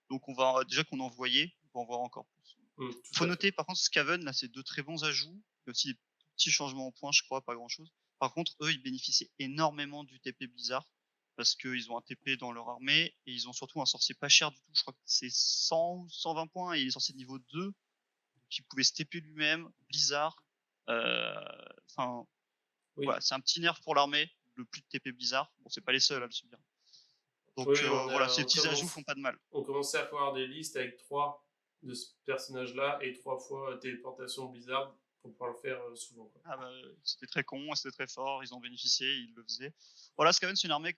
Speaker 2: Donc on va déjà qu'on en voyait, on va en voir encore plus. Faut noter par contre Skaven, là c'est 2 très bons ajouts, il y a aussi des petits changements en points, je crois, pas grand chose. Par contre, eux, ils bénéficiaient énormément du TP Blizzard, parce qu'ils ont un TP dans leur armée, et ils ont surtout un sorcier pas cher du tout, je crois que c'est 100 ou 120 points, et il est sorcier de niveau 2, qui pouvait se TP lui-même, Blizzard. Enfin, voilà, c'est un petit nerf pour l'armée, le plus de TP Blizzard. Bon, c'est pas les seuls à le subir. Donc
Speaker 1: Oui,
Speaker 2: voilà, ces petits ajouts font pas de mal.
Speaker 1: On commençait à avoir des listes avec 3 de ce personnage-là et 3 fois téléportation bizarre pour pouvoir le faire souvent. Quoi.
Speaker 2: Ah bah, c'était très con, c'était très fort, ils en bénéficiaient, ils le faisaient. Voilà, Skaven, c'est une armée,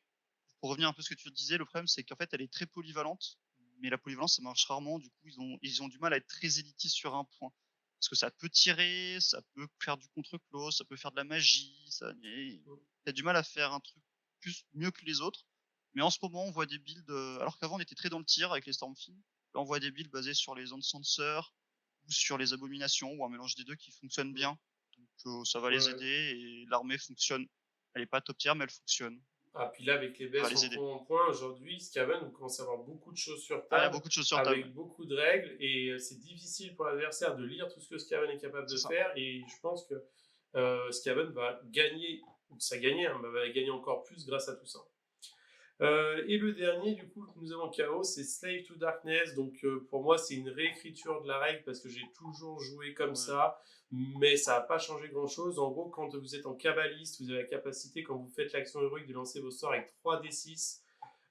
Speaker 2: pour revenir un peu à ce que tu disais, le problème c'est qu'en fait elle est très polyvalente, mais la polyvalence ça marche rarement, du coup ils ont du mal à être très élitistes sur un point. Parce que ça peut tirer, ça peut faire du contre-close, ça peut faire de la magie, ça t'as du mal à faire un truc mieux que les autres. Mais en ce moment on voit des builds, alors qu'avant on était très dans le tir avec les Stormfiend, là on voit des builds basés sur les Enhancers ou sur les Abominations, ou un mélange des deux qui fonctionne bien. Donc ça va les aider, et l'armée fonctionne. Elle est pas top tier, mais elle fonctionne.
Speaker 1: Ah, puis là, avec les baisses en points aujourd'hui, Skaven, on commence à avoir beaucoup de choses sur table,
Speaker 2: il y a beaucoup de choses sur table,
Speaker 1: avec beaucoup de règles, et c'est difficile pour l'adversaire de lire tout ce que Skaven est capable de faire, et je pense que Skaven va gagner, ça gagne, hein, va gagner encore plus grâce à tout ça. Et le dernier, du coup, que nous avons KO, c'est Slave to Darkness. Donc, pour moi, c'est une réécriture de la règle parce que j'ai toujours joué comme ça, mais ça n'a pas changé grand-chose. En gros, quand vous êtes en kabbaliste, vous avez la capacité, quand vous faites l'action héroïque, de lancer vos sorts avec 3d6,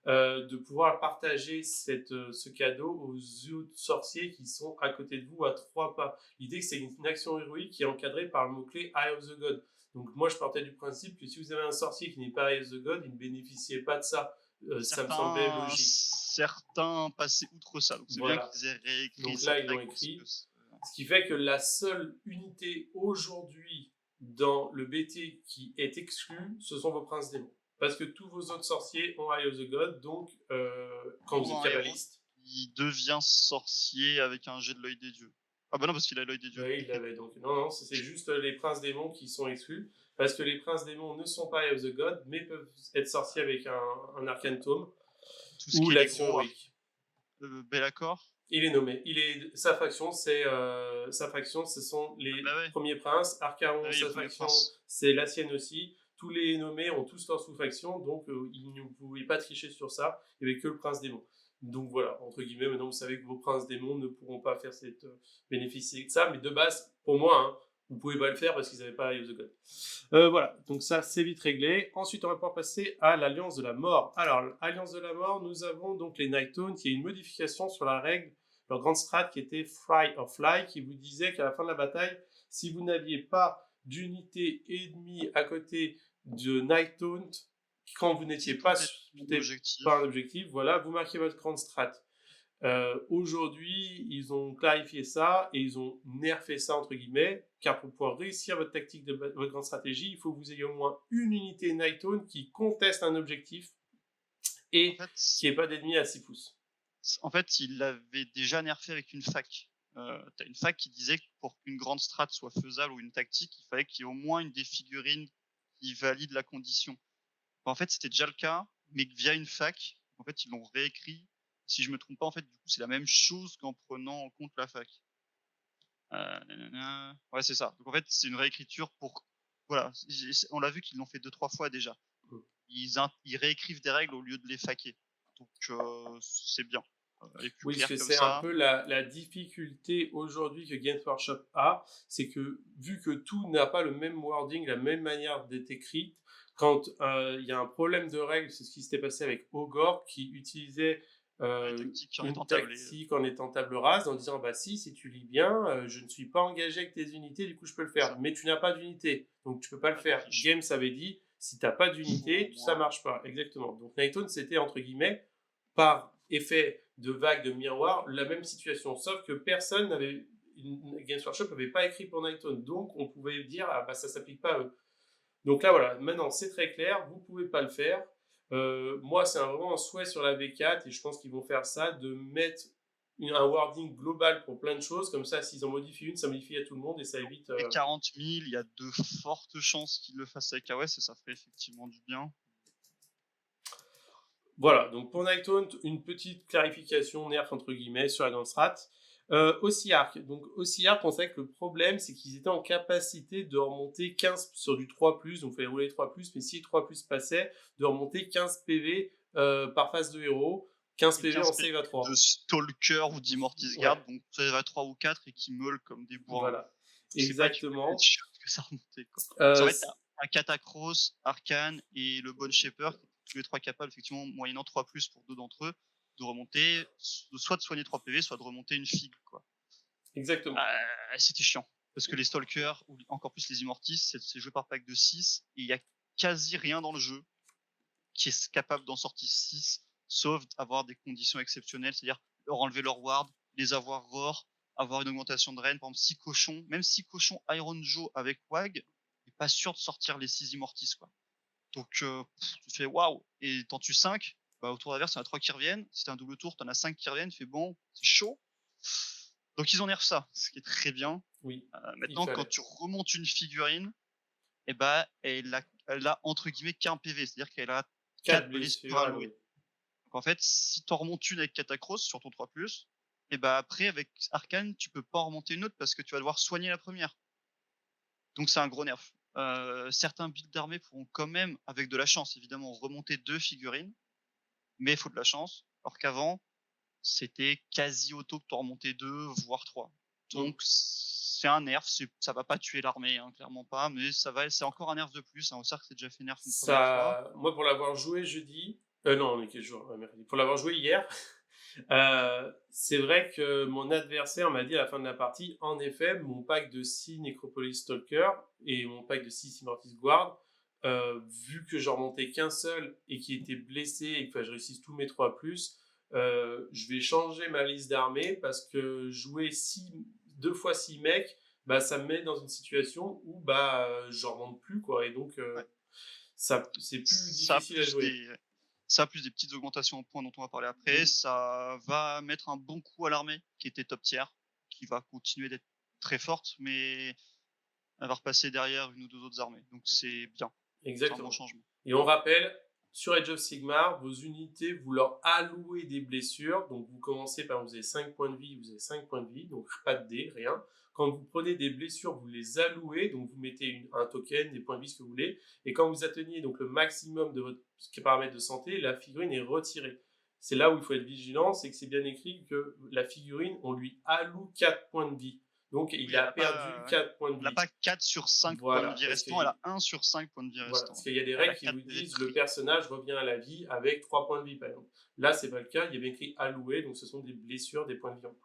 Speaker 1: de pouvoir partager ce cadeau aux autres sorciers qui sont à côté de vous à 3 pas. L'idée, c'est une action héroïque qui est encadrée par le mot-clé Eye of the God. Donc moi, je partais du principe que si vous avez un sorcier qui n'est pas Eye of the God, il ne bénéficiait pas de ça. Ça me semblait logique.
Speaker 2: Certains passaient outre ça, donc c'est bien qu'ils aient réécrit.
Speaker 1: Donc là, ils l'ont écrit. Ce qui fait que la seule unité aujourd'hui dans le BT qui est exclue, ce sont vos princes démons. Parce que tous vos autres sorciers ont Eye of the God, donc quand vous êtes kabbaliste,
Speaker 2: il devient sorcier avec un jet de l'œil des dieux. Ah bah non, parce qu'il a l'œil des dieux.
Speaker 1: Oui, il l'avait donc. Non, c'est juste les princes démons qui sont exclus. Parce que les princes démons ne sont pas Eye of the God, mais peuvent être sorciers avec un Arcane Tome ou l'action héroïque.
Speaker 2: Be'lakor,
Speaker 1: il est nommé. Sa faction, ce sont les premiers princes. Archaon, sa faction, c'est la sienne aussi. Tous les nommés ont tous leur sous-faction, donc ils ne pouvaient pas tricher sur ça. Il n'y avait que le prince démon. Donc voilà, entre guillemets, maintenant vous savez que vos princes démons ne pourront pas faire bénéficier de ça. Mais de base, pour moi, hein, vous ne pouvez pas le faire parce qu'ils n'avaient pas Eye of the God. Voilà, donc ça c'est vite réglé. Ensuite, on va pouvoir passer à l'Alliance de la Mort. Alors, l'Alliance de la Mort, nous avons donc les Nightones, qui est une modification sur la règle, leur grande strat qui était Fry or Fly, qui vous disait qu'à la fin de la bataille, si vous n'aviez pas d'unité ennemie à côté de Nightone, quand vous n'étiez pas un objectif, voilà, vous marquez votre grande strat. Aujourd'hui, ils ont clarifié ça et ils ont nerfé ça entre guillemets, car pour pouvoir réussir votre tactique de votre grande stratégie, il faut que vous ayez au moins une unité Nightown qui conteste un objectif et qui n'ait pas d'ennemi à 6 pouces.
Speaker 2: En fait, il l'avait déjà nerfé avec une fac. T'as une fac qui disait que pour qu'une grande strat soit faisable ou une tactique, il fallait qu'il y ait au moins une des figurines qui valide la condition. En fait, c'était déjà le cas, mais via une fac. En fait, ils l'ont réécrit. Si je me trompe pas, en fait, du coup, c'est la même chose qu'en prenant en compte la fac. Ouais, c'est ça. Donc en fait, c'est une réécriture pour. Voilà, on l'a vu qu'ils l'ont fait 2-3 fois déjà. Ils réécrivent des règles au lieu de les faquer. Donc c'est bien.
Speaker 1: Oui, parce que c'est un peu la difficulté aujourd'hui que Games Workshop a, c'est que vu que tout n'a pas le même wording, la même manière d'être écrite, quand il y a un problème de règles, c'est ce qui s'était passé avec Ogor qui utilisait une tactique en étant table rase en disant bah si tu lis bien, je ne suis pas engagé avec tes unités, du coup je peux le faire, mais tu n'as pas d'unité, donc tu peux pas le faire. Games avait dit Si t'as pas d'unité, ça marche pas. Exactement. Donc Nighthaunt, c'était entre guillemets, par effet de vague de miroir, la même situation. Sauf que personne n'avait, Games Workshop n'avait pas écrit pour Nighthaunt. Donc on pouvait dire, ah bah ça s'applique pas à eux. Donc là, voilà, maintenant c'est très clair, vous pouvez pas le faire. Moi, c'est vraiment un souhait sur la V4 et je pense qu'ils vont faire ça, de mettre un wording global pour plein de choses. Comme ça, s'ils en modifient une, ça modifie à tout le monde et ça évite.
Speaker 2: Et 40 000, il y a de fortes chances qu'ils le fassent avec AOS et ça ferait effectivement du bien.
Speaker 1: Voilà, donc pour Nighthaunt, une petite clarification nerf entre guillemets sur la Grand Strat. Ossiarch. Donc Ossiarch, on savait que le problème, c'est qu'ils étaient en capacité de remonter 15 sur du 3+, donc il fallait rouler 3+, mais si 3+, passait, de remonter 15 PV par phase de héros, 15 PV en save à 3.
Speaker 2: De Stalker ou d'Immortis Guard, donc save à 3 ou 4 et qui meulent comme des bourrins.
Speaker 1: Voilà, exactement.
Speaker 2: Que ça remontait, quoi. En fait, t'as un Catacross, Arcane et le Bone Shaper, tous les trois capables, effectivement, moyennant 3+, pour 2 d'entre eux, de remonter, soit de soigner 3 PV, soit de remonter une figue, quoi.
Speaker 1: Exactement.
Speaker 2: C'était chiant. Parce que les Stalkers, ou encore plus les Immortis, c'est joué par pack de 6, et il y a quasi rien dans le jeu qui est capable d'en sortir 6, sauf avoir des conditions exceptionnelles, c'est-à-dire leur enlever leur ward, les avoir roar, avoir une augmentation de reine, par exemple 6 cochons, même 6 cochons Iron Joe avec Wag, n'est pas sûr de sortir les 6 Immortis, quoi. Donc tu fais waouh, et t'en tues 5, bah, au tour d'inverse, il y en a 3 qui reviennent, si t'as un double tour, t'en as 5 qui reviennent, tu fais bon, c'est chaud. Donc ils en nerfent ça, ce qui est très bien.
Speaker 1: Oui.
Speaker 2: Maintenant, quand tu remontes une figurine, et bah, elle a entre guillemets qu'un PV, c'est-à-dire qu'elle a 4 blessures à louer. Donc en fait, si t'en remontes une avec Catacross sur ton 3+, et bah après avec Arcane, tu peux pas en remonter une autre parce que tu vas devoir soigner la première. Donc c'est un gros nerf. Certains builds d'armée pourront quand même, avec de la chance évidemment, remonter 2 figurines, mais il faut de la chance. Alors qu'avant, c'était quasi auto que t'en remontais 2, voire 3. Donc c'est un nerf, ça va pas tuer l'armée, hein, clairement pas, mais c'est encore un nerf de plus. Hein. Au cercle, c'est déjà fait nerf une première fois.
Speaker 1: Moi, pour l'avoir joué jeudi, non, on est quel jour? Mercredi. Pour l'avoir joué hier, c'est vrai que mon adversaire m'a dit à la fin de la partie, en effet, mon pack de 6 Necropolis Stalker et mon pack de 6 Immortis Guard, vu que j'en remontais qu'un seul et qui était blessé et que je réussisse tous mes 3+, je vais changer ma liste d'armées parce que jouer 2 fois 6 mecs, bah, ça me met dans une situation où bah, j'en remonte plus, quoi. Et donc, ça, c'est plus difficile à jouer.
Speaker 2: Ça, plus des petites augmentations en points dont on va parler après, ça va mettre un bon coup à l'armée qui était top tier, qui va continuer d'être très forte, mais elle va repasser derrière une ou deux autres armées. Donc c'est bien.
Speaker 1: Exactement.
Speaker 2: C'est un bon changement.
Speaker 1: Et on rappelle, sur Age of Sigmar, vos unités, vous leur allouez des blessures. Donc vous commencez par, vous avez 5 points de vie, vous avez 5 points de vie, donc pas de dés, rien. Quand vous prenez des blessures, vous les allouez, donc vous mettez un token, des points de vie, ce que vous voulez. Et quand vous atteignez donc le maximum de votre paramètre de santé, la figurine est retirée. C'est là où il faut être vigilant, c'est que c'est bien écrit que la figurine, on lui alloue 4 points de vie. Donc il a perdu 4 points de vie.
Speaker 2: Elle n'a pas 4 sur 5 points de vie restants, elle a 1 sur 5 points de vie restants.
Speaker 1: Parce qu'il y a des règles qui vous disent le personnage revient à la vie avec 3 points de vie, par exemple. Là, c'est pas le cas, il y avait écrit alloué, donc ce sont des blessures, des points de vie en plus.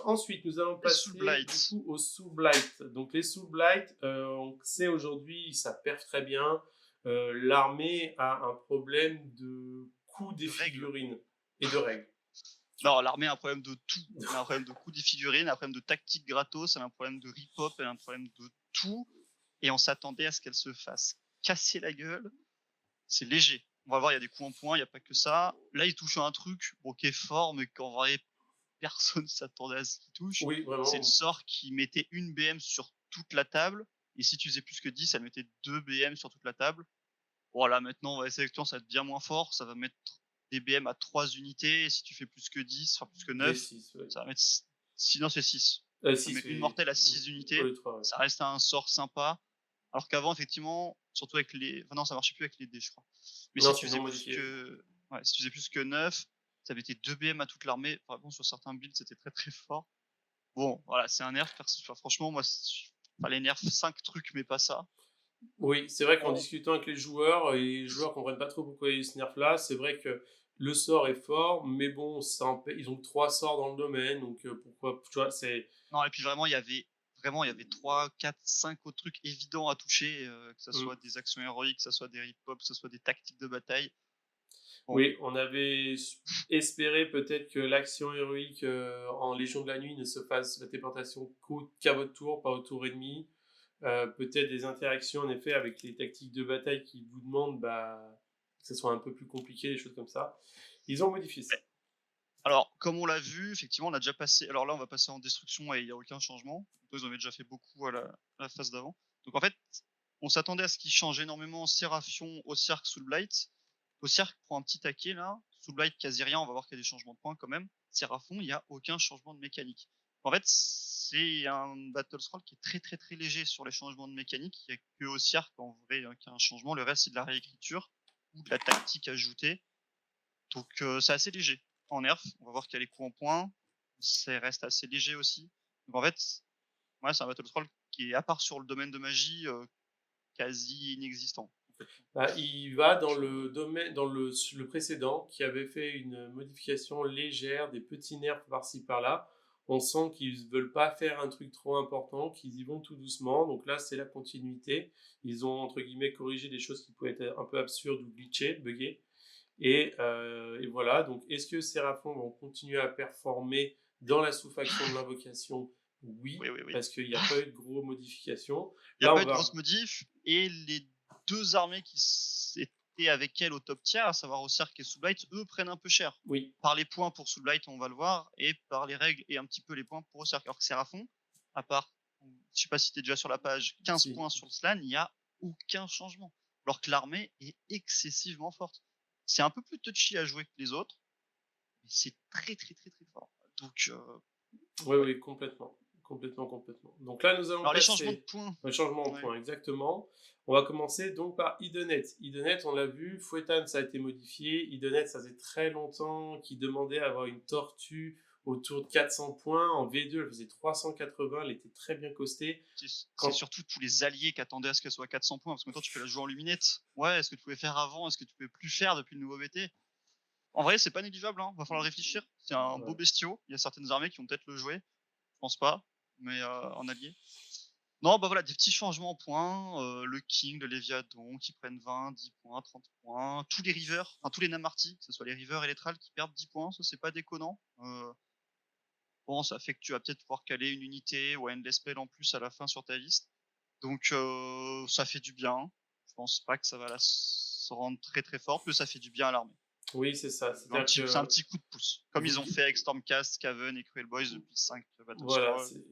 Speaker 1: Ensuite, nous allons passer du coup aux Soul Blight. Donc les Soul Blight, on sait aujourd'hui, ça perf très bien. L'armée a un problème de coût des figurines et de règles.
Speaker 2: Non, l'armée a un problème de tout. Elle a un problème de coût des figurines, elle a un problème de tactique gratos, elle a un problème de rip-hop, elle a un problème de tout. Et on s'attendait à ce qu'elle se fasse casser la gueule. C'est léger. On va voir, il y a des coups en point, il n'y a pas que ça. Là, il touche à un truc qui est fort, mais qu'en vrai, personne s'attendait à ce qu'il touche.
Speaker 1: Oui, vraiment.
Speaker 2: C'est le sort qui mettait une BM sur toute la table. Et si tu faisais plus que 10, ça mettait 2 BM sur toute la table. Voilà, maintenant, on va essayer avec toi, ça va être bien moins fort. Ça va mettre des BM à 3 unités. Et si tu fais plus que 10, enfin plus que 9,
Speaker 1: 6, ouais.
Speaker 2: ça va mettre... Sinon, c'est 6.
Speaker 1: Ça
Speaker 2: met une mortelle à 6 unités.
Speaker 1: 3, ouais. Ça
Speaker 2: reste un sort sympa. Alors qu'avant, effectivement, surtout avec les... Enfin non, ça marchait plus avec les dés, je crois. Mais non, si tu faisais plus que 9, ça mettait 2 BM à toute l'armée. Enfin bon, sur certains builds, c'était très très fort. Bon, voilà, c'est un nerf. Enfin, franchement, moi, les nerfs 5 trucs, mais pas ça.
Speaker 1: Oui, c'est vrai qu'en discutant avec les joueurs comprennent pas trop pourquoi il y a ce nerf-là. C'est vrai que le sort est fort, mais bon, ils ont 3 sorts dans le domaine, donc pourquoi, tu vois, c'est...
Speaker 2: Non, et puis vraiment, il y avait vraiment, il y avait 3, 4, 5 autres trucs évidents à toucher, que ça
Speaker 1: Mm.
Speaker 2: soit des actions héroïques, que ça soit des rip-hop, que ça soit des tactiques de bataille. Bon,
Speaker 1: Oui, on avait espéré peut-être que l'action héroïque en Légion de la Nuit ne se fasse la téléportation qu'à votre tour, pas au tour ennemi. Peut-être des interactions en effet avec les tactiques de bataille qui vous demandent que ce soit un peu plus compliqué, des choses comme ça. Ils ont modifié ça.
Speaker 2: alors, comme on l'a vu, effectivement, on a déjà passé. Alors là, on va passer en destruction et il n'y a aucun changement. Ils avaient déjà fait beaucoup à la phase d'avant. Donc en fait, on s'attendait à ce qu'ils changent énormément Séraphion, Ossiark, Soulblight. Ossiark prend un petit taquet là. Soulblight, quasi rien. On va voir qu'il y a des changements de points quand même. Séraphon, il n'y a aucun changement de mécanique. En fait, c'est un Battle Scroll qui est très très très léger sur les changements de mécanique. Il n'y a que Ossiark en vrai qui a un changement. Le reste, c'est de la réécriture ou de la tactique ajoutée. Donc c'est assez léger en nerf. On va voir qu'il y a les coups en points. Ça reste assez léger aussi. Donc en fait, ouais, c'est un Battle Scroll qui est, à part sur le domaine de magie, quasi inexistant.
Speaker 1: Il va dans le domaine, dans le précédent, qui avait fait une modification légère, des petits nerfs par-ci par-là. On sent qu'ils veulent pas faire un truc trop important, qu'ils y vont tout doucement. Donc là, c'est la continuité. Ils ont entre guillemets corrigé des choses qui pouvaient être un peu absurdes ou glitchées, buggées. Et voilà. Donc, est-ce que Seraphon vont continuer à performer dans la sous-faction de l'invocation? Oui,
Speaker 2: Oui, oui, oui.
Speaker 1: parce qu'il n'y a pas eu de gros modifications.
Speaker 2: Il n'y a
Speaker 1: Là,
Speaker 2: pas
Speaker 1: on
Speaker 2: eu de
Speaker 1: va.
Speaker 2: grosses modifs et les deux armées qui étaient avec elle au top tier, à savoir Ossiark et Soulblight, eux prennent un peu cher.
Speaker 1: Oui.
Speaker 2: Par les points pour Soulblight, on va le voir, et par les règles et un petit peu les points pour Ossiark. Alors que Seraphon, à part, je sais pas si tu es déjà sur la page, 15
Speaker 1: Si.
Speaker 2: points sur le slan, il n'y a aucun changement. Alors que l'armée est excessivement forte. C'est un peu plus touchy à jouer que les autres, mais c'est très très très très fort. Donc,
Speaker 1: Oui,
Speaker 2: ouais.
Speaker 1: oui, complètement. Complètement, complètement. Donc là, nous allons
Speaker 2: Alors les changements de
Speaker 1: passer
Speaker 2: points,
Speaker 1: au changement de
Speaker 2: ouais.
Speaker 1: point, exactement. On va commencer donc par Idonet. Idonet, on l'a vu, Fouettan, ça a été modifié. Idonet, ça faisait très longtemps qu'il demandait à avoir une tortue autour de 400 points. En V2, elle faisait 380, elle était très bien costée.
Speaker 2: C'est surtout tous les alliés qui attendaient à ce qu'elle soit à 400 points, parce que maintenant tu peux la jouer en luminette. Ouais, est-ce que tu pouvais faire avant, est-ce que tu pouvais plus faire depuis le nouveau BT? En vrai, c'est pas négligeable, hein. Va falloir réfléchir. C'est un beau
Speaker 1: Ouais.
Speaker 2: bestiau. Il y a certaines armées qui vont peut-être le jouer. Je pense pas, mais en allié. Non, bah voilà, des petits changements en points. Le King, le Léviathan qui prennent 20, 10 points, 30 points. Tous les Rivers, enfin tous les Namarty, que ce soit les Rivers et les Thralls qui perdent 10 points, ça c'est pas déconnant. Bon, ça fait que tu vas peut-être pouvoir caler une unité ou un Endless Spell en plus à la fin sur ta liste. Donc ça fait du bien. Je pense pas que ça va se rendre très très fort, mais ça fait du bien à l'armée.
Speaker 1: Oui, c'est ça.
Speaker 2: C'est
Speaker 1: C'est-à-dire
Speaker 2: un
Speaker 1: que
Speaker 2: petit coup de pouce. Comme ils ont fait avec Stormcast, Caven et Cruel Boys depuis 5 Battle
Speaker 1: voilà,
Speaker 2: Scroll.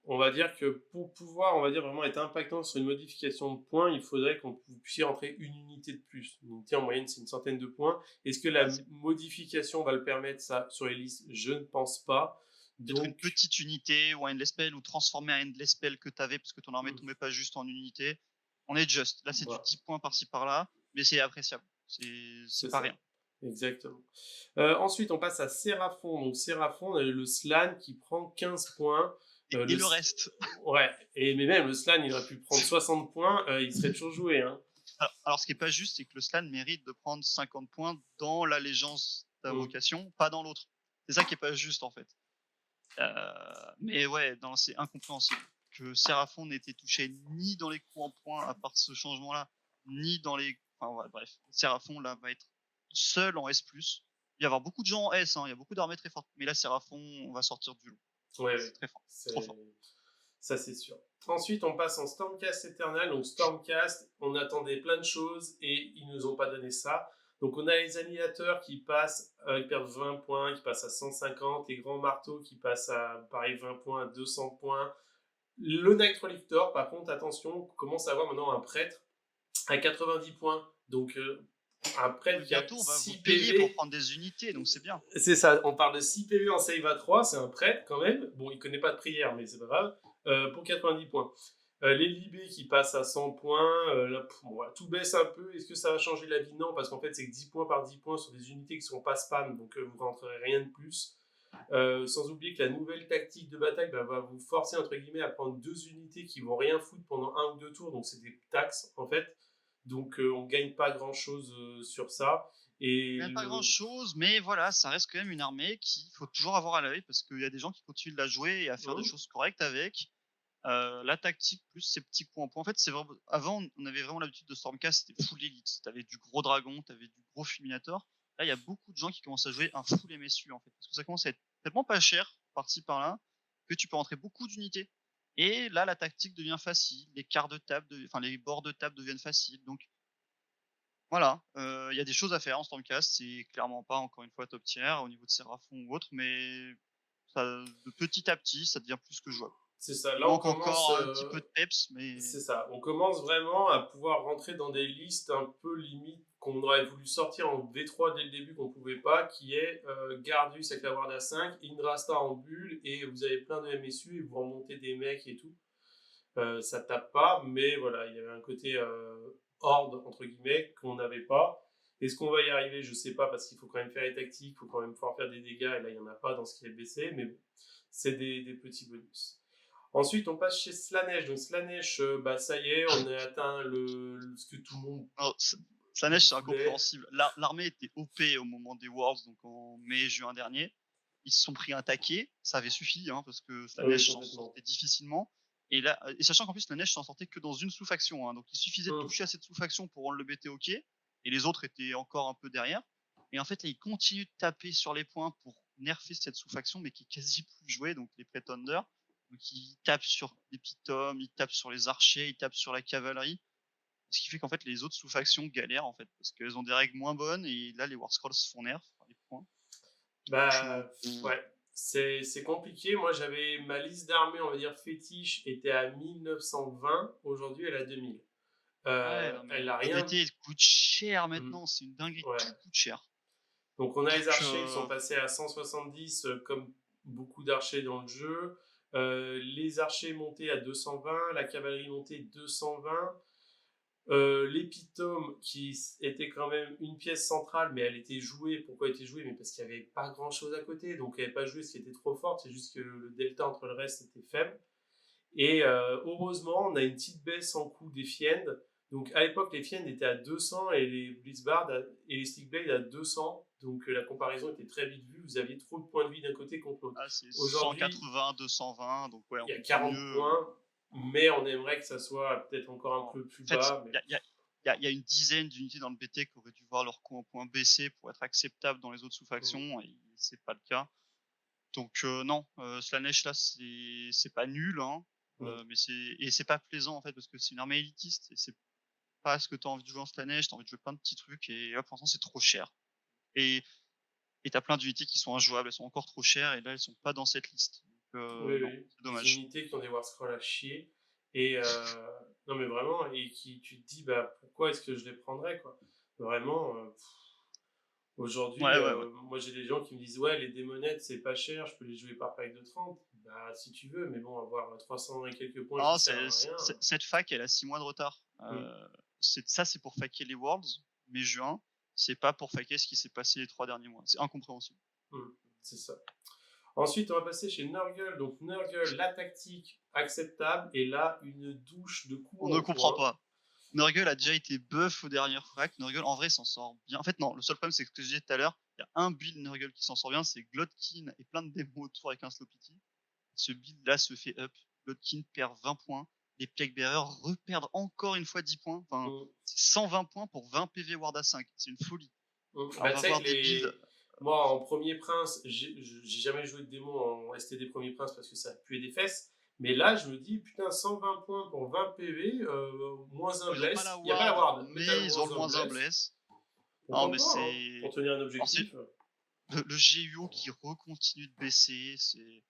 Speaker 1: on va dire que pour pouvoir, on va dire vraiment être impactant sur une modification de points, il faudrait qu'on puisse rentrer une unité de plus. Une unité en moyenne, c'est une centaine de points. Est-ce que la
Speaker 2: Ouais,
Speaker 1: modification va le permettre, ça, sur les listes? Je ne pense pas.
Speaker 2: peut-être une
Speaker 1: Donc,
Speaker 2: petite unité ou un Endless Spell ou transformer un Endless Spell que t'avais parce que ton armée tombait pas juste en une unité. On est juste. Là, c'est du
Speaker 1: voilà,
Speaker 2: 10 points par-ci par-là, mais c'est appréciable. C'est
Speaker 1: c'est
Speaker 2: pas
Speaker 1: ça.
Speaker 2: rien.
Speaker 1: Exactement. Ensuite, on passe à Séraphon. Donc, Séraphon, on a le Slan qui prend 15 points.
Speaker 2: Et le reste.
Speaker 1: Ouais, mais même le Slan, il aurait pu prendre 60 points, il serait toujours joué. Hein.
Speaker 2: Alors, ce qui est pas juste, c'est que le Slan mérite de prendre 50 points dans l'allégeance d'invocation, pas dans l'autre. C'est ça qui est pas juste en fait. Mais ouais, c'est incompréhensible que Séraphon n'était touché ni dans les coups en points à part ce changement-là, ni dans les. Enfin ouais, bref, Séraphon là va être seul en S+. Il va y avoir beaucoup de gens en S, hein, il y a beaucoup d'armées très fortes, mais là Séraphon, on va sortir du lot.
Speaker 1: Ouais,
Speaker 2: C'est très fort, trop fort.
Speaker 1: ça c'est sûr. Ensuite, on passe en Stormcast Eternal. Donc, Stormcast, on attendait plein de choses et ils nous ont pas donné ça. Donc, on a les annihilateurs qui passent, ils perdent 20 points, qui passent à 150. Les grands marteaux qui passent à, pareil, 20 points à 200 points. Le Nightrolifter, par contre, attention, on commence à avoir maintenant un prêtre à 90 points. Donc, un prêtre
Speaker 2: Mais
Speaker 1: qui a
Speaker 2: bientôt, on va vous
Speaker 1: 6
Speaker 2: payer pour
Speaker 1: PV.
Speaker 2: prendre des unités, donc c'est bien.
Speaker 1: C'est ça, on parle de 6 PV en save à 3, c'est un prêtre quand même. Bon, il connaît pas de prière, mais c'est pas grave. Pour 90 points. Les libés qui passent à 100 points, là, voilà, tout baisse un peu. Est-ce que ça va changer la vie? Non, parce qu'en fait, c'est que 10 points par 10 points sur des unités qui sont pas spam, donc vous rentrerez rien de plus. Sans oublier que la nouvelle tactique de bataille va vous forcer, entre guillemets, à prendre 2 unités qui vont rien foutre pendant 1 ou 2 tours, donc c'est des taxes, en fait. Donc on gagne pas grand-chose sur ça. Et
Speaker 2: Même pas grand chose, mais voilà, ça reste quand même une armée qu'il faut toujours avoir à l'œil parce qu'il y a des gens qui continuent de la jouer et à faire des choses correctes avec. La tactique plus ces petits coups en point. En fait, c'est vraiment avant, on avait vraiment l'habitude de Stormcast, c'était full élite. Tu avais du gros dragon, tu avais du gros fulminator. Là, il y a beaucoup de gens qui commencent à jouer un full MSU, en fait, parce que ça commence à être tellement pas cher, par-ci par-là, que tu peux rentrer beaucoup d'unités. Et là, la tactique devient facile, les quarts de table, enfin les bords de table deviennent faciles. Donc voilà, il y a des choses à faire en Stormcast. C'est clairement pas encore une fois top tier au niveau de Seraphon ou autre, mais ça, de petit à petit, ça devient plus que jouable.
Speaker 1: C'est ça.
Speaker 2: Il
Speaker 1: Là, on
Speaker 2: manque
Speaker 1: commence.
Speaker 2: encore un petit peu de peps, mais
Speaker 1: C'est ça. On commence vraiment à pouvoir rentrer dans des listes un peu limites qu'on aurait voulu sortir en V3 dès le début, qu'on pouvait pas, qui est Gardius avec la Ward à 5, Indrastar en bulle, et vous avez plein de MSU et vous remontez des mecs et tout. Ça tape pas, mais voilà, il y avait un côté horde, entre guillemets, qu'on n'avait pas. Est-ce qu'on va y arriver? Je sais pas, parce qu'il faut quand même faire les tactiques, il faut quand même pouvoir faire des dégâts, et là, il n'y en a pas dans ce qui est baissé, mais bon, c'est des petits bonus. Ensuite, on passe chez Slanesh. Donc, Slanesh, bah, ça y est, on a atteint ce que tout le monde
Speaker 2: alors, Slanesh, c'est
Speaker 1: voulait.
Speaker 2: incompréhensible. L'armée était OP au moment des Worlds, donc en mai-juin dernier. Ils se sont pris un taquet, ça avait suffi, hein, parce que
Speaker 1: Ah oui,
Speaker 2: Slanesh s'en
Speaker 1: complètement.
Speaker 2: sortait difficilement. Et là, et sachant qu'en plus, Slanesh s'en sortait que dans une sous-faction, hein, donc il suffisait de toucher à cette sous-faction pour rendre le BT OK, et les autres étaient encore un peu derrière. Et en fait, là, ils continuent de taper sur les points pour nerfer cette sous-faction, mais qui est quasi plus jouée, donc les Pretenders. Donc ils tapent sur les Pitomes, ils tapent sur les archers, ils tapent sur la cavalerie. Ce qui fait qu'en fait, les autres sous-factions galèrent, en fait, parce qu'elles ont des règles moins bonnes, et là, les War Scrolls se font nerf, enfin, les points.
Speaker 1: Bah, ouais. C'est compliqué. Moi, j'avais ma liste d'armées, on va dire fétiche, était à 1920. Aujourd'hui, elle est à 2000.
Speaker 2: Ouais, non,
Speaker 1: Elle
Speaker 2: mais
Speaker 1: a
Speaker 2: le
Speaker 1: rien.
Speaker 2: BT, il coûte cher
Speaker 1: Mm,
Speaker 2: maintenant, c'est une dinguerie,
Speaker 1: ouais.
Speaker 2: tout coûte cher.
Speaker 1: Donc, on a les
Speaker 2: Donc,
Speaker 1: archers qui sont passés à 170, comme beaucoup d'archers dans le jeu. Les archers montés à 220, la cavalerie montée 220. L'épitome qui était quand même une pièce centrale, mais elle était jouée. Pourquoi elle était jouée? Mais parce qu'il n'y avait pas grand chose à côté, donc elle n'avait pas joué ce qui était trop forte, c'est juste que le delta entre le reste était faible. Et heureusement, on a une petite baisse en coût des Fiend. Donc à l'époque, les Fiend étaient à 200 et les Blitzbard et les Stickblade à 200. Donc la comparaison était très vite vue. Vous aviez trop de points de vie d'un côté contre l'autre.
Speaker 2: c'est
Speaker 1: Aujourd'hui,
Speaker 2: 180, 220, donc ouais, on
Speaker 1: il y a
Speaker 2: comprend
Speaker 1: 40
Speaker 2: mieux.
Speaker 1: points, mais on aimerait que ça soit peut-être encore un
Speaker 2: En
Speaker 1: peu plus
Speaker 2: fait,
Speaker 1: bas. Mais...
Speaker 2: il y a une dizaine d'unités dans le BT qui auraient dû voir leur coût en points baisser pour être acceptable dans les autres sous-factions, et c'est pas le cas. Donc non, Slanesh là, c'est pas nul, hein, mais c'est pas plaisant en fait, parce que c'est une armée élitiste, et c'est pas ce que tu as envie de jouer en Slanesh, tu as envie de jouer plein de petits trucs, et là pour l'instant c'est trop cher. Et t'as plein d'unités qui sont injouables, elles sont encore trop chères, et là elles sont pas dans cette liste. Donc
Speaker 1: Oui,
Speaker 2: non,
Speaker 1: oui.
Speaker 2: c'est
Speaker 1: Des
Speaker 2: dommage.
Speaker 1: unités qui ont des War Scrolls à chier. Et non, mais vraiment, et qui tu te dis, bah, pourquoi est-ce que je les prendrais, quoi? Vraiment, aujourd'hui,
Speaker 2: Ouais.
Speaker 1: moi j'ai des gens qui me disent, ouais, les démonettes, c'est pas cher, je peux les jouer par pack de 30. Bah, si tu veux, mais bon, avoir 300 et quelques points qui
Speaker 2: Non,
Speaker 1: servent à rien.
Speaker 2: cette fac, elle a 6 mois de retard.
Speaker 1: Mm,
Speaker 2: Ça, c'est pour faquer les Worlds, mai juin. C'est pas pour faquer ce qui s'est passé les 3 derniers mois. C'est incompréhensible.
Speaker 1: c'est ça. Ensuite, on va passer chez Nurgle. Donc, Nurgle, la tactique acceptable, et là, une douche de coups
Speaker 2: On
Speaker 1: en
Speaker 2: ne comprend
Speaker 1: point.
Speaker 2: pas. Nurgle a déjà été buff aux dernières facs. Nurgle, en vrai, s'en sort bien. En fait, non, le seul problème, c'est ce que je disais tout à l'heure. Il y a un build Nurgle qui s'en sort bien, c'est Glotkin et plein de démos autour avec un slow pity. Ce build-là se fait up. Glotkin perd 20 points. Les Plague Bearers reperdent encore une fois 10 points. Enfin,
Speaker 1: Mm,
Speaker 2: c'est 120 points pour 20 PV Ward à 5. C'est une folie. Alors,
Speaker 1: Bah,
Speaker 2: on
Speaker 1: tu
Speaker 2: va
Speaker 1: sais
Speaker 2: voir
Speaker 1: que
Speaker 2: des builds.
Speaker 1: moi, en Premier Prince, j'ai jamais joué de démo en STD Premier Prince parce que ça puait des fesses. Mais là, je me dis, putain, 120 points pour 20 PV, moins un
Speaker 2: Bon, ils ont pas la
Speaker 1: bless. Il n'y a pas la
Speaker 2: ward,
Speaker 1: ward, mais t'as
Speaker 2: mais
Speaker 1: le
Speaker 2: ils ont
Speaker 1: moins
Speaker 2: le
Speaker 1: un
Speaker 2: moins un
Speaker 1: bless.
Speaker 2: bless. Non,
Speaker 1: Pourquoi
Speaker 2: mais
Speaker 1: pas, hein, pour
Speaker 2: c'est.
Speaker 1: tenir un
Speaker 2: Alors, c'est
Speaker 1: objectif.
Speaker 2: le GUO qui recontinue de baisser. C'est.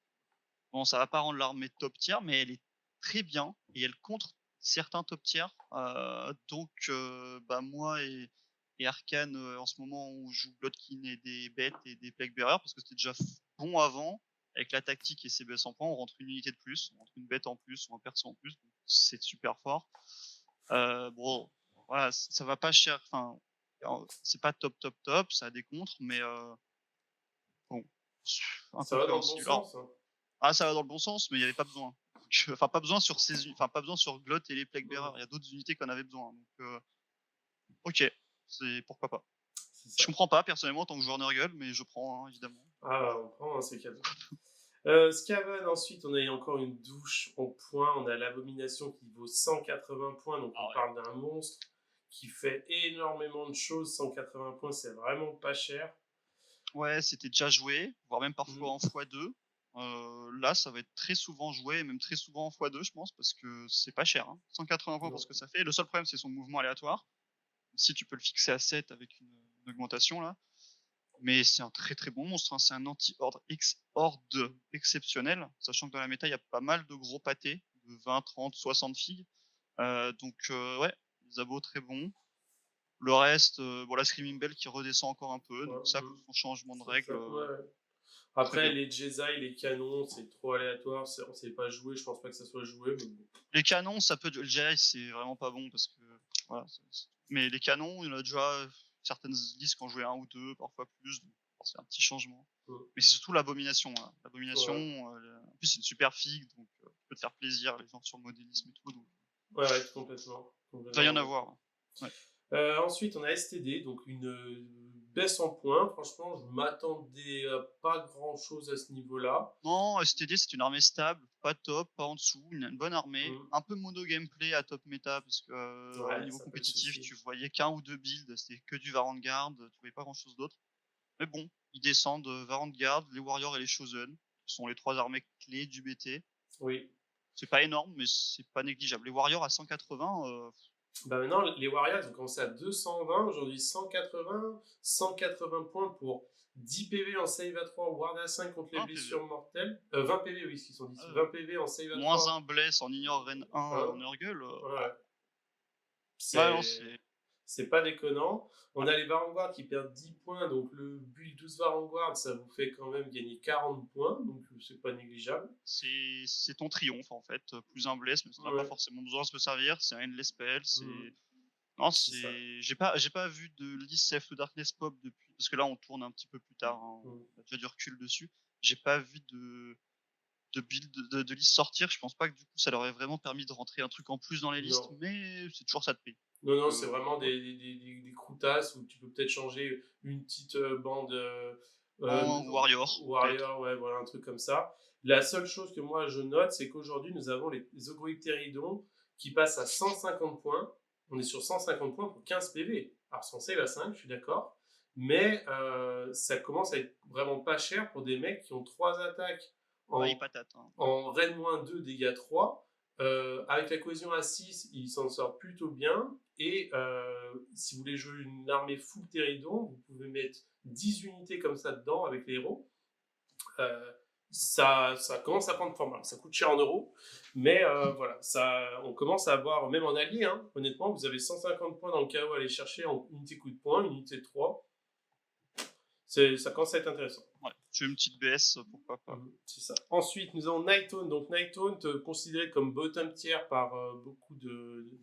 Speaker 2: Bon, ça va pas rendre l'armée top tier, mais elle est très bien et elle contre certains top tier. Donc, bah, moi et Arkane, en ce moment, on joue Bloodkin et des bêtes et des Plague Bearers parce que c'était déjà bon avant. Avec la tactique et ses baisses en points, on rentre une unité de plus, on rentre une bête en plus ou un perso en plus. C'est super fort. Bon, voilà, ça va pas cher. Enfin, c'est pas top, ça a des contres, mais bon,
Speaker 1: Ça va dans le bon
Speaker 2: incompréhensible. Alors,
Speaker 1: sens, hein.
Speaker 2: ça va dans le bon sens, mais il n'y avait pas besoin. Enfin, pas besoin sur pas besoin sur Glot et les Plague Bearers. Il y a d'autres unités qu'on avait besoin. Donc, ok, c'est pourquoi pas.
Speaker 1: C'est
Speaker 2: Je
Speaker 1: ça.
Speaker 2: comprends pas personnellement en tant que joueur Nurgle, mais je prends, hein, évidemment.
Speaker 1: Ah, bah, on prend, hein, c'est cadeau. Scaven, ensuite, on a encore une douche en points. On a l'abomination qui vaut 180 points, donc
Speaker 2: Ah
Speaker 1: on parle d'un monstre qui fait énormément de choses. 180 points, c'est vraiment pas cher.
Speaker 2: Ouais, c'était déjà joué, voire même parfois
Speaker 1: Mm.
Speaker 2: en x2. Là, ça va être très souvent joué, même très souvent en x2, je pense, parce que c'est pas cher, hein. 180 points pour
Speaker 1: Non.
Speaker 2: ce que ça fait. Le seul problème, c'est son mouvement aléatoire. Si tu peux le fixer à 7 avec une augmentation là. Mais c'est un très très bon monstre, hein. C'est un anti-horde horde exceptionnel, sachant que dans la méta, il y a pas mal de gros pâtés, de 20, 30, 60 filles. Donc ouais, les abos très bons. Le reste, bon, la Screaming Bell qui redescend encore un peu, donc
Speaker 1: Ouais,
Speaker 2: ça, pour son changement de
Speaker 1: ça,
Speaker 2: règle,
Speaker 1: ouais.
Speaker 2: très
Speaker 1: Après,
Speaker 2: bien.
Speaker 1: les Jedi, les canons, c'est trop aléatoire. On sait pas jouer. Je pense pas que ça soit joué. Mais bon.
Speaker 2: Les canons, ça peut. Le Jedi, c'est vraiment pas bon parce que. Voilà, mais les canons, il y en a déjà certaines listes qui ont joué un ou deux, parfois plus. Donc c'est un petit changement.
Speaker 1: Mm.
Speaker 2: Mais c'est surtout l'abomination. Hein. L'abomination,
Speaker 1: Ouais.
Speaker 2: en plus, c'est une super figue, donc tu peux te faire plaisir, les gens sur le modélisme et tout. Donc
Speaker 1: Ouais, complètement.
Speaker 2: il va y en
Speaker 1: Complètement
Speaker 2: avoir.
Speaker 1: d'accord.
Speaker 2: Hein. Ouais.
Speaker 1: Ensuite, on a STD, donc une baisse en points. Franchement, je m'attendais à pas grand-chose à ce niveau-là.
Speaker 2: Non, STD, c'est une armée stable, pas top, pas en dessous, une bonne armée.
Speaker 1: Mm.
Speaker 2: Un peu mono gameplay à top méta, parce que au
Speaker 1: Ouais,
Speaker 2: niveau
Speaker 1: c'est un peu le
Speaker 2: compétitif,
Speaker 1: souci.
Speaker 2: tu voyais qu'un ou deux builds, c'était que du Varangard, tu voyais pas grand chose d'autre. Mais bon, ils descendent Varangard, les Warriors et les Chosen, qui sont les trois armées clés du BT.
Speaker 1: Oui.
Speaker 2: C'est pas énorme, mais c'est pas négligeable. Les Warriors à 180,
Speaker 1: Bah maintenant, les Warriors, ils ont commencé à 220, aujourd'hui 180, 180 points pour 10 PV en save à 3, ward à 5 contre les
Speaker 2: 20 PV.
Speaker 1: blessures mortelles. 20 PV, oui, ce qu'ils sont dit.
Speaker 2: Euh,
Speaker 1: 20 PV en save à
Speaker 2: moins
Speaker 1: 3.
Speaker 2: 1 bless en ignore Ren 1 en
Speaker 1: Hein.
Speaker 2: Nurgle.
Speaker 1: Ouais.
Speaker 2: Ouais, non,
Speaker 1: C'est
Speaker 2: c'est.
Speaker 1: c'est pas déconnant. On a les Varangard qui perdent 10 points, donc le build 12 Varangard, ça vous fait quand même gagner 40 points, donc c'est pas négligeable.
Speaker 2: C'est ton triomphe en fait, plus un bless, mais ça n'a pas
Speaker 1: Ouais.
Speaker 2: forcément besoin de se servir, c'est un endless spell,
Speaker 1: Mhm.
Speaker 2: c'est. Non,
Speaker 1: C'est ça.
Speaker 2: c'est. J'ai pas vu de list Save the Darkness pop depuis. Parce que là on tourne un petit peu plus tard, hein,
Speaker 1: Mhm.
Speaker 2: on a déjà du recul dessus. J'ai pas vu de build de liste sortir, je pense pas que du coup ça leur ait vraiment permis de rentrer un truc en plus dans les listes,
Speaker 1: Non.
Speaker 2: mais c'est toujours ça de prix.
Speaker 1: Non, non, c'est
Speaker 2: Euh,
Speaker 1: vraiment
Speaker 2: ouais.
Speaker 1: des croûtasses où tu peux peut-être changer une petite bande
Speaker 2: En Warrior, peut-être.
Speaker 1: Warrior, ouais, voilà, un truc comme ça. La seule chose que moi je note, c'est qu'aujourd'hui nous avons les Ogroïptéridons qui passent à 150 points. On est sur 150 points pour 15 PV. Alors sans save à 5, je suis d'accord. Mais ça commence à être vraiment pas cher pour des mecs qui ont 3 attaques
Speaker 2: Ouais, il
Speaker 1: en,
Speaker 2: patate. Hein.
Speaker 1: en Ren-2, dégâts 3. Avec la cohésion à 6, ils s'en sortent plutôt bien. Et si vous voulez jouer une armée full Téridon, vous pouvez mettre 10 unités comme ça dedans avec les héros. Euh, ça commence à prendre forme. Alors, ça coûte cher en euros, mais voilà, on commence à avoir, même en allié, hein, honnêtement, vous avez 150 points dans le chaos à aller chercher en unité coup de poing, unité de 3. Ça commence à être intéressant.
Speaker 2: Ouais, tu veux une petite BS, pourquoi pas.
Speaker 1: C'est ça. Ensuite, nous avons Nighthaunt. Donc, Nighthaunt, considéré comme bottom tier par beaucoup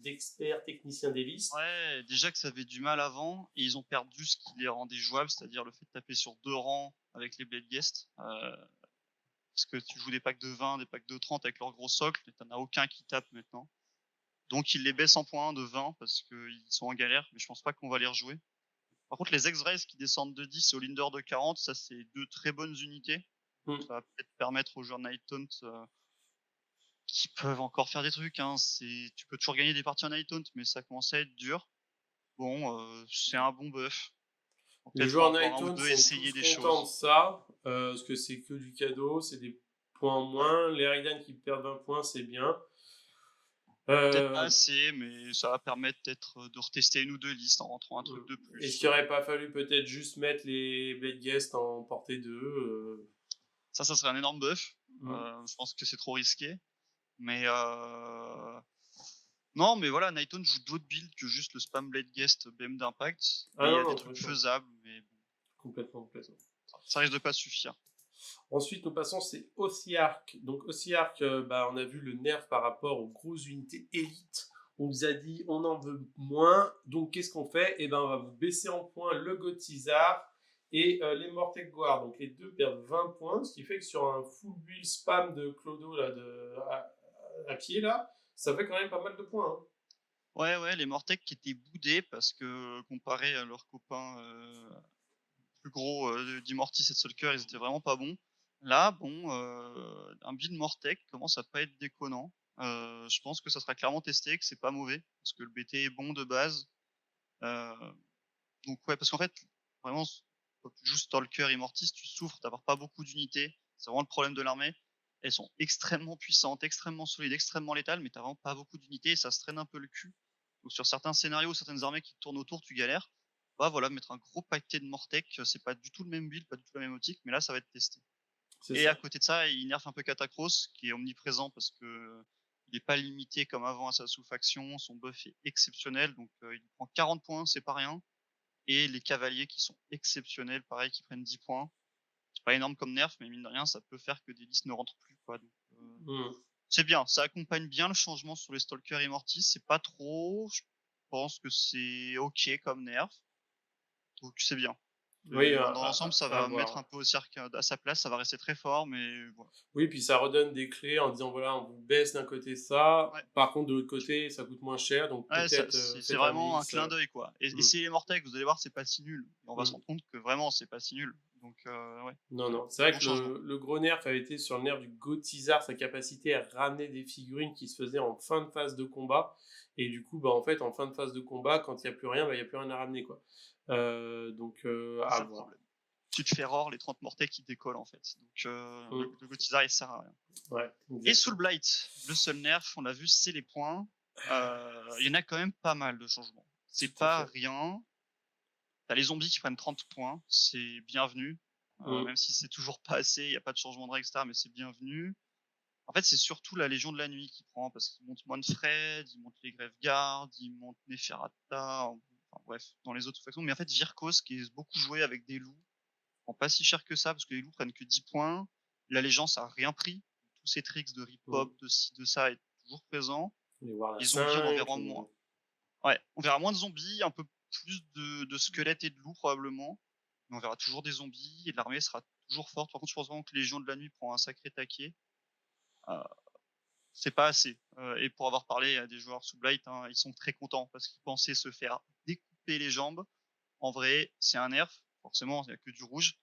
Speaker 1: d'experts, techniciens des listes.
Speaker 2: Ouais, déjà que ça avait du mal avant, et ils ont perdu ce qui les rendait jouables, c'est-à-dire le fait de taper sur 2 rangs avec les Blade Guest. Parce que tu joues des packs de 20, des packs de 30 avec leur gros socle, et t'en as aucun qui tape maintenant. Donc ils les baissent en points de 20 parce qu'ils sont en galère, mais je pense pas qu'on va les rejouer. Par contre, les X-Rays qui descendent de 10 et au Linder de 40, ça c'est deux très bonnes unités.
Speaker 1: Mm.
Speaker 2: Ça va peut-être permettre aux joueurs Nighthaunt qui peuvent encore faire des trucs. Hein. Tu peux toujours gagner des parties en Nighthaunt, mais ça commence à être dur. Bon, c'est un bon buff.
Speaker 1: Les
Speaker 2: Peut-être
Speaker 1: joueurs
Speaker 2: en voir un ou
Speaker 1: Nighthaunt
Speaker 2: deux
Speaker 1: sont
Speaker 2: essayer
Speaker 1: tous
Speaker 2: des
Speaker 1: contents de
Speaker 2: choses.
Speaker 1: ça, parce que c'est que du cadeau, c'est des points en
Speaker 2: Ouais.
Speaker 1: moins. Les Raiden qui perdent 20 points, c'est bien.
Speaker 2: Peut-être pas
Speaker 1: Euh,
Speaker 2: assez, mais ça va permettre peut-être de retester une ou deux listes en rentrant un truc de
Speaker 1: Est-ce
Speaker 2: plus.
Speaker 1: qu'il aurait pas fallu peut-être juste mettre les Blade Guest en portée 2
Speaker 2: Ça serait un énorme buff.
Speaker 1: mm.
Speaker 2: Je pense que c'est trop risqué. Mais non, mais voilà, Nighton joue d'autres builds que juste le spam Blade Guest BM d'impact. Et
Speaker 1: Ah
Speaker 2: il y
Speaker 1: non,
Speaker 2: a des
Speaker 1: non,
Speaker 2: trucs
Speaker 1: complètement.
Speaker 2: faisables, mais bon,
Speaker 1: Complètement.
Speaker 2: ça risque de pas suffire.
Speaker 1: Ensuite, nous passons, c'est Ossiarch. Donc, Ossiarch, on a vu le nerf par rapport aux grosses unités élites. On vous a dit, on en veut moins. Donc, qu'est-ce qu'on fait? Eh ben, on va vous baisser en points le Gothizar et les Mortec Guard. Donc, les deux perdent 20 points, ce qui fait que sur un full build spam de Clodo là, à pied, là, ça fait quand même pas mal de points. Hein.
Speaker 2: Ouais, les Mortec qui étaient boudés parce que comparé à leurs copains plus gros d'Immortis et de Sulker, ils étaient vraiment pas bons. Là, bon, un build Mortek commence à pas être déconnant. Je pense que ça sera clairement testé, que c'est pas mauvais, parce que le BT est bon de base. Heu, donc ouais, parce qu'en fait, vraiment, quand tu joues Stalker Immortis, tu souffres d'avoir pas beaucoup d'unités. C'est vraiment le problème de l'armée. Elles sont extrêmement puissantes, extrêmement solides, extrêmement létales, mais tu vraiment pas beaucoup d'unités et ça se traîne un peu le cul. Donc sur certains scénarios, certaines armées qui tournent autour, tu galères. Bah voilà, mettre un gros paquet de Mortek, c'est pas du tout le même build, pas du tout la même optique, mais là, ça va être testé.
Speaker 1: C'est
Speaker 2: Et à
Speaker 1: ça.
Speaker 2: côté de ça, il nerf un peu Catacross, qui est omniprésent parce que il est pas limité comme avant à sa sous-faction. Son buff est exceptionnel, donc il prend 40 points, c'est pas rien. Et les cavaliers qui sont exceptionnels, pareil, qui prennent 10 points. C'est pas énorme comme nerf, mais mine de rien, ça peut faire que des listes ne rentrent plus, quoi. Donc,
Speaker 1: Mm.
Speaker 2: c'est bien, ça accompagne bien le changement sur les Stalkers Immortis. C'est pas trop, je pense que c'est ok comme nerf, donc c'est bien.
Speaker 1: Oui,
Speaker 2: Dans l'ensemble, ça
Speaker 1: à
Speaker 2: va mettre un
Speaker 1: voir.
Speaker 2: peu Osiark à sa place, ça va rester très fort, mais voilà.
Speaker 1: Oui, puis ça redonne des clés en disant voilà, on vous baisse d'un côté ça,
Speaker 2: Ouais.
Speaker 1: par contre de l'autre côté ça coûte moins cher, donc
Speaker 2: Ouais, ça
Speaker 1: peut-être
Speaker 2: c'est
Speaker 1: faites un
Speaker 2: vraiment un
Speaker 1: mix.
Speaker 2: clin d'œil, quoi. Et
Speaker 1: Mm,
Speaker 2: si les Mortec, vous allez voir, c'est pas si nul. Et on va se
Speaker 1: mm.
Speaker 2: rendre compte que vraiment, c'est pas si nul. Donc, ouais,
Speaker 1: Non, non, c'est vrai
Speaker 2: bon
Speaker 1: que
Speaker 2: changement.
Speaker 1: le gros nerf avait été sur le nerf du Gotizar, sa capacité à ramener des figurines qui se faisaient en fin de phase de combat. Et du coup, bah, en fait, en fin de phase de combat, quand il n'y a plus rien, bah, il n'y a plus rien à ramener, quoi. Donc,
Speaker 2: C'est
Speaker 1: à
Speaker 2: ça le
Speaker 1: voir.
Speaker 2: problème. Tu te fais rare les 30 Mortec qui décollent, en fait. Donc,
Speaker 1: Mm.
Speaker 2: le Gotizar, il sert à rien.
Speaker 1: Ouais,
Speaker 2: Et sous
Speaker 1: exactement.
Speaker 2: le Blight, le seul nerf, on l'a vu, c'est les points. Il y en a quand même pas mal de changements. C'est
Speaker 1: Tout à
Speaker 2: pas
Speaker 1: fait.
Speaker 2: rien. T'as les zombies qui prennent 30 points, c'est bienvenu.
Speaker 1: Mm.
Speaker 2: Même si c'est toujours pas assez, il n'y a pas de changement de règle, etc., mais c'est bienvenu. En fait, c'est surtout la Légion de la Nuit qui prend, parce qu'il monte Manfred, il monte les Grève-Gardes, il monte Neferata, enfin bref, dans les autres factions. Mais en fait, Virkos, qui est beaucoup joué avec des loups, prend pas si cher que ça, parce que les loups prennent que 10 points. L'Allégeance a rien pris. Tous ces tricks de
Speaker 1: Mm.
Speaker 2: rip-hop, de ci, de ça, est toujours présent.
Speaker 1: Les Warla
Speaker 2: Les zombies, on en
Speaker 1: 5,
Speaker 2: verra moins. Ouais, on verra moins de zombies, un peu plus de squelettes et de loups probablement. Mais on verra toujours des zombies, et l'armée sera toujours forte. Par contre, je pense vraiment que Légion de la Nuit prend un sacré taquet. Euh, c'est pas assez. Et pour avoir parlé à des joueurs sous Blight, hein, ils sont très contents parce qu'ils pensaient se faire découper les jambes. En vrai, c'est un nerf. Forcément, il n'y a que du rouge,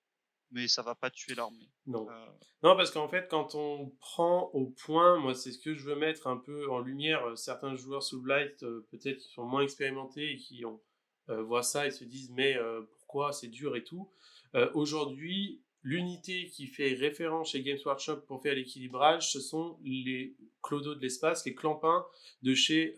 Speaker 2: mais ça va pas tuer l'armée.
Speaker 1: non.
Speaker 2: Euh,
Speaker 1: Non, parce qu'en fait, quand on prend au point, moi, c'est ce que je veux mettre un peu en lumière. Certains joueurs sous Blight, peut-être qui sont moins expérimentés et qui voient ça et se disent, mais pourquoi c'est dur et tout. Aujourd'hui, l'unité qui fait référence chez Games Workshop pour faire l'équilibrage, ce sont les clodos de l'espace, les clampins de chez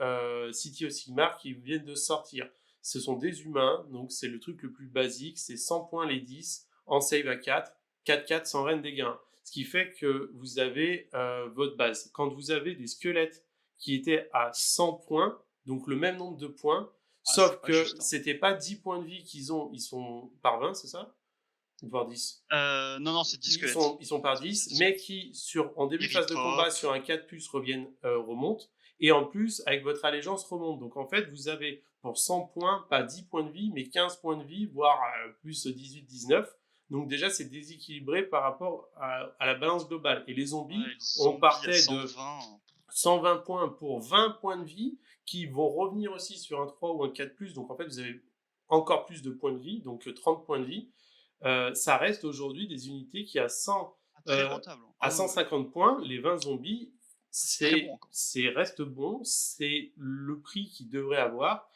Speaker 1: City of Sigmar qui viennent de sortir. Ce sont des humains, donc c'est le truc le plus basique, c'est 100 points les 10 en save à 4, 4-4 sans reine des gains. Ce qui fait que vous avez votre base. Quand vous avez des squelettes qui étaient à 100 points, donc le même nombre de points,
Speaker 2: ah, c'est
Speaker 1: sauf
Speaker 2: pas
Speaker 1: que
Speaker 2: juste. Hein.
Speaker 1: c'était pas 10 points de vie qu'ils ont, ils sont par 20, c'est ça? Voire 10.
Speaker 2: Non, non, c'est 10
Speaker 1: Ils
Speaker 2: squelettes.
Speaker 1: sont, ils sont par
Speaker 2: C'est
Speaker 1: 10,
Speaker 2: 10
Speaker 1: mais
Speaker 2: squelettes.
Speaker 1: qui, en début
Speaker 2: Ils
Speaker 1: de phase
Speaker 2: rip
Speaker 1: de combat,
Speaker 2: hop.
Speaker 1: sur un 4 plus reviennent, remontent. Et en plus, avec votre allégeance, remontent. Donc en fait, vous avez pour 100 points, pas 10 points de vie, mais 15 points de vie, voire plus 18-19. Donc déjà, c'est déséquilibré par rapport à la balance globale. Et les
Speaker 2: Ouais,
Speaker 1: zombies,
Speaker 2: les
Speaker 1: on
Speaker 2: zombies à
Speaker 1: partait de
Speaker 2: 120.
Speaker 1: 120 points pour 20 points de vie, qui vont revenir aussi sur un 3 ou un 4 plus. Donc en fait, vous avez encore plus de points de vie, donc 30 points de vie. Ça reste aujourd'hui des unités qui
Speaker 2: Ah, très rentable. Hein.
Speaker 1: à
Speaker 2: Ah ouais, ouais.
Speaker 1: 150 points, les 20 zombies,
Speaker 2: Ah, c'est très bon encore.
Speaker 1: c'est reste bon, c'est le prix qu'ils devraient avoir,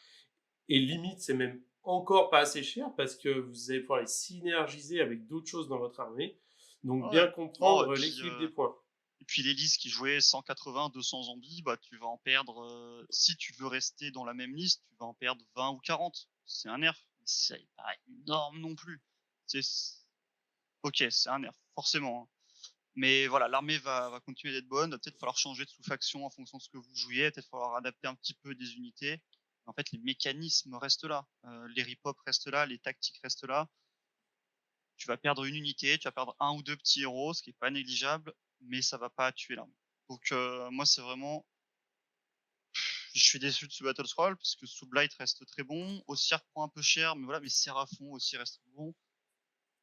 Speaker 1: et limite c'est même encore pas assez cher parce que vous allez pouvoir les synergiser avec d'autres choses dans votre armée, donc
Speaker 2: Ah ouais.
Speaker 1: bien
Speaker 2: Non,
Speaker 1: comprendre l'équilibre des points.
Speaker 2: et puis les listes qui jouaient 180, 200 zombies, bah tu vas en perdre. Si tu veux rester dans la même liste, tu vas en perdre 20 ou 40. C'est un nerf. C'est pas énorme non plus. C'est ok, c'est un nerf, forcément. Hein. Mais voilà, l'armée va continuer d'être bonne. Va peut-être falloir changer de sous-faction en fonction de ce que vous jouiez. Peut-être falloir adapter un petit peu des unités. En fait, les mécanismes restent là. Les rip-hop restent là. Les tactiques restent là. Tu vas perdre une unité, tu vas perdre un ou deux petits héros, ce qui est pas négligeable, mais ça va pas tuer l'armée. Donc moi, c'est vraiment, je suis déçu de ce Battle Scroll parce que Soul Blight reste très bon. Ossiark prend un peu cher, mais voilà, mais Seraphon aussi reste bon.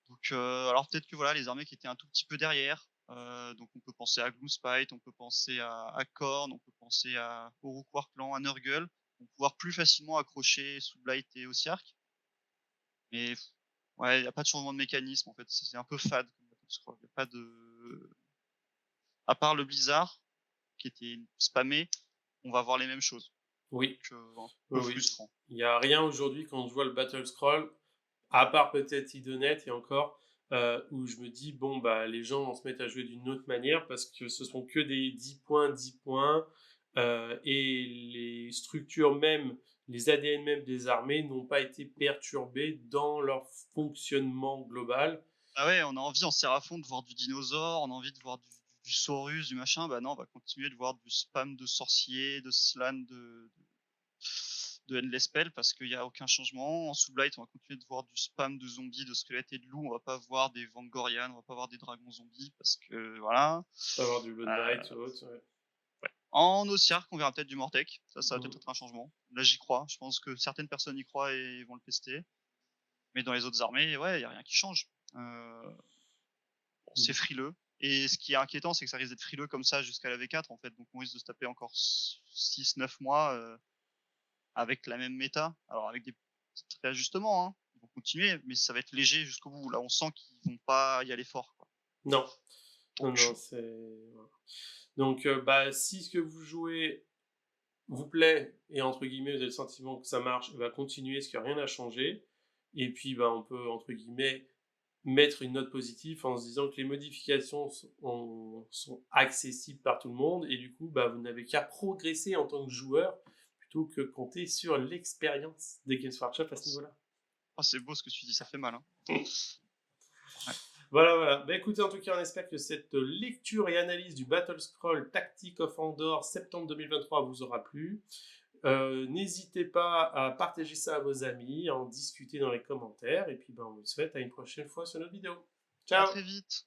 Speaker 2: Donc alors peut-être que voilà, les armées qui étaient un tout petit peu derrière. Donc on peut penser à Gloomspite, on peut penser à Korn, on peut penser à Uruk Warclan, à Nurgle, vont pouvoir plus facilement accrocher Soul Blight et Ossiark. Mais ouais, il n'y a pas de changement de mécanisme en fait, c'est un peu fade. Scroll. Il y a pas de à part le Blizzard qui était spammé, on va avoir les mêmes choses.
Speaker 1: Oui,
Speaker 2: Un peu
Speaker 1: oui, oui.
Speaker 2: frustrant.
Speaker 1: Il n'y a rien aujourd'hui quand je vois le Battle Scroll, à part peut-être Idonet et encore, où je me dis, bon, bah, les gens vont se mettre à jouer d'une autre manière parce que ce sont que des 10 points, 10 points, et les structures même, les ADN même des armées n'ont pas été perturbées dans leur fonctionnement global.
Speaker 2: Ah ouais, on a envie en Seraphon de voir du dinosaure, on a envie de voir du Saurus, du machin. Bah non, on va continuer de voir du spam de sorciers, de slan, de Endless Spell parce qu'il n'y a aucun changement. En Sublight, on va continuer de voir du spam de zombies, de squelettes et de loups. On va pas voir des Vangorian, on va pas voir des dragons zombies parce que voilà.
Speaker 1: Pas avoir du Blood
Speaker 2: Euh,
Speaker 1: Knight ou autre, ouais.
Speaker 2: ouais. En Osiark, on verra peut-être du Mortek. Ça va
Speaker 1: Mhm.
Speaker 2: peut-être être un changement. Là, j'y crois. Je pense que certaines personnes y croient et vont le tester. Mais dans les autres armées, ouais, il n'y a rien qui change. Bon, c'est frileux. Et ce qui est inquiétant, c'est que ça risque d'être frileux comme ça jusqu'à la V4, en fait. Donc on risque de se taper encore 6-9 mois avec la même méta. Alors avec des petits réajustements, hein. Ils vont continuer, mais ça va être léger jusqu'au bout. Là, on sent qu'ils vont pas y aller fort, quoi.
Speaker 1: Non, non,
Speaker 2: Donc,
Speaker 1: non, c'est... Voilà. Donc, bah, si ce que vous jouez vous plaît, et entre guillemets, vous avez le sentiment que ça marche, va continuer, parce qu'il n'y a rien à changer. Et puis, bah, on peut, entre guillemets, mettre une note positive en se disant que les modifications sont accessibles par tout le monde, et du coup, bah, vous n'avez qu'à progresser en tant que joueur, plutôt que compter sur l'expérience des Games Workshop à ce niveau-là.
Speaker 2: oh, c'est beau ce que tu dis, ça fait mal, hein. Ouais.
Speaker 1: Voilà, voilà. Bah, écoutez, en tout cas, on espère que cette lecture et analyse du Battle Scroll Tactic of Andor septembre 2023 vous aura plu. N'hésitez pas à partager ça à vos amis, à en discuter dans les commentaires. Et puis, ben, on vous souhaite à une prochaine fois sur notre vidéo.
Speaker 2: À
Speaker 1: Ciao!
Speaker 2: très vite.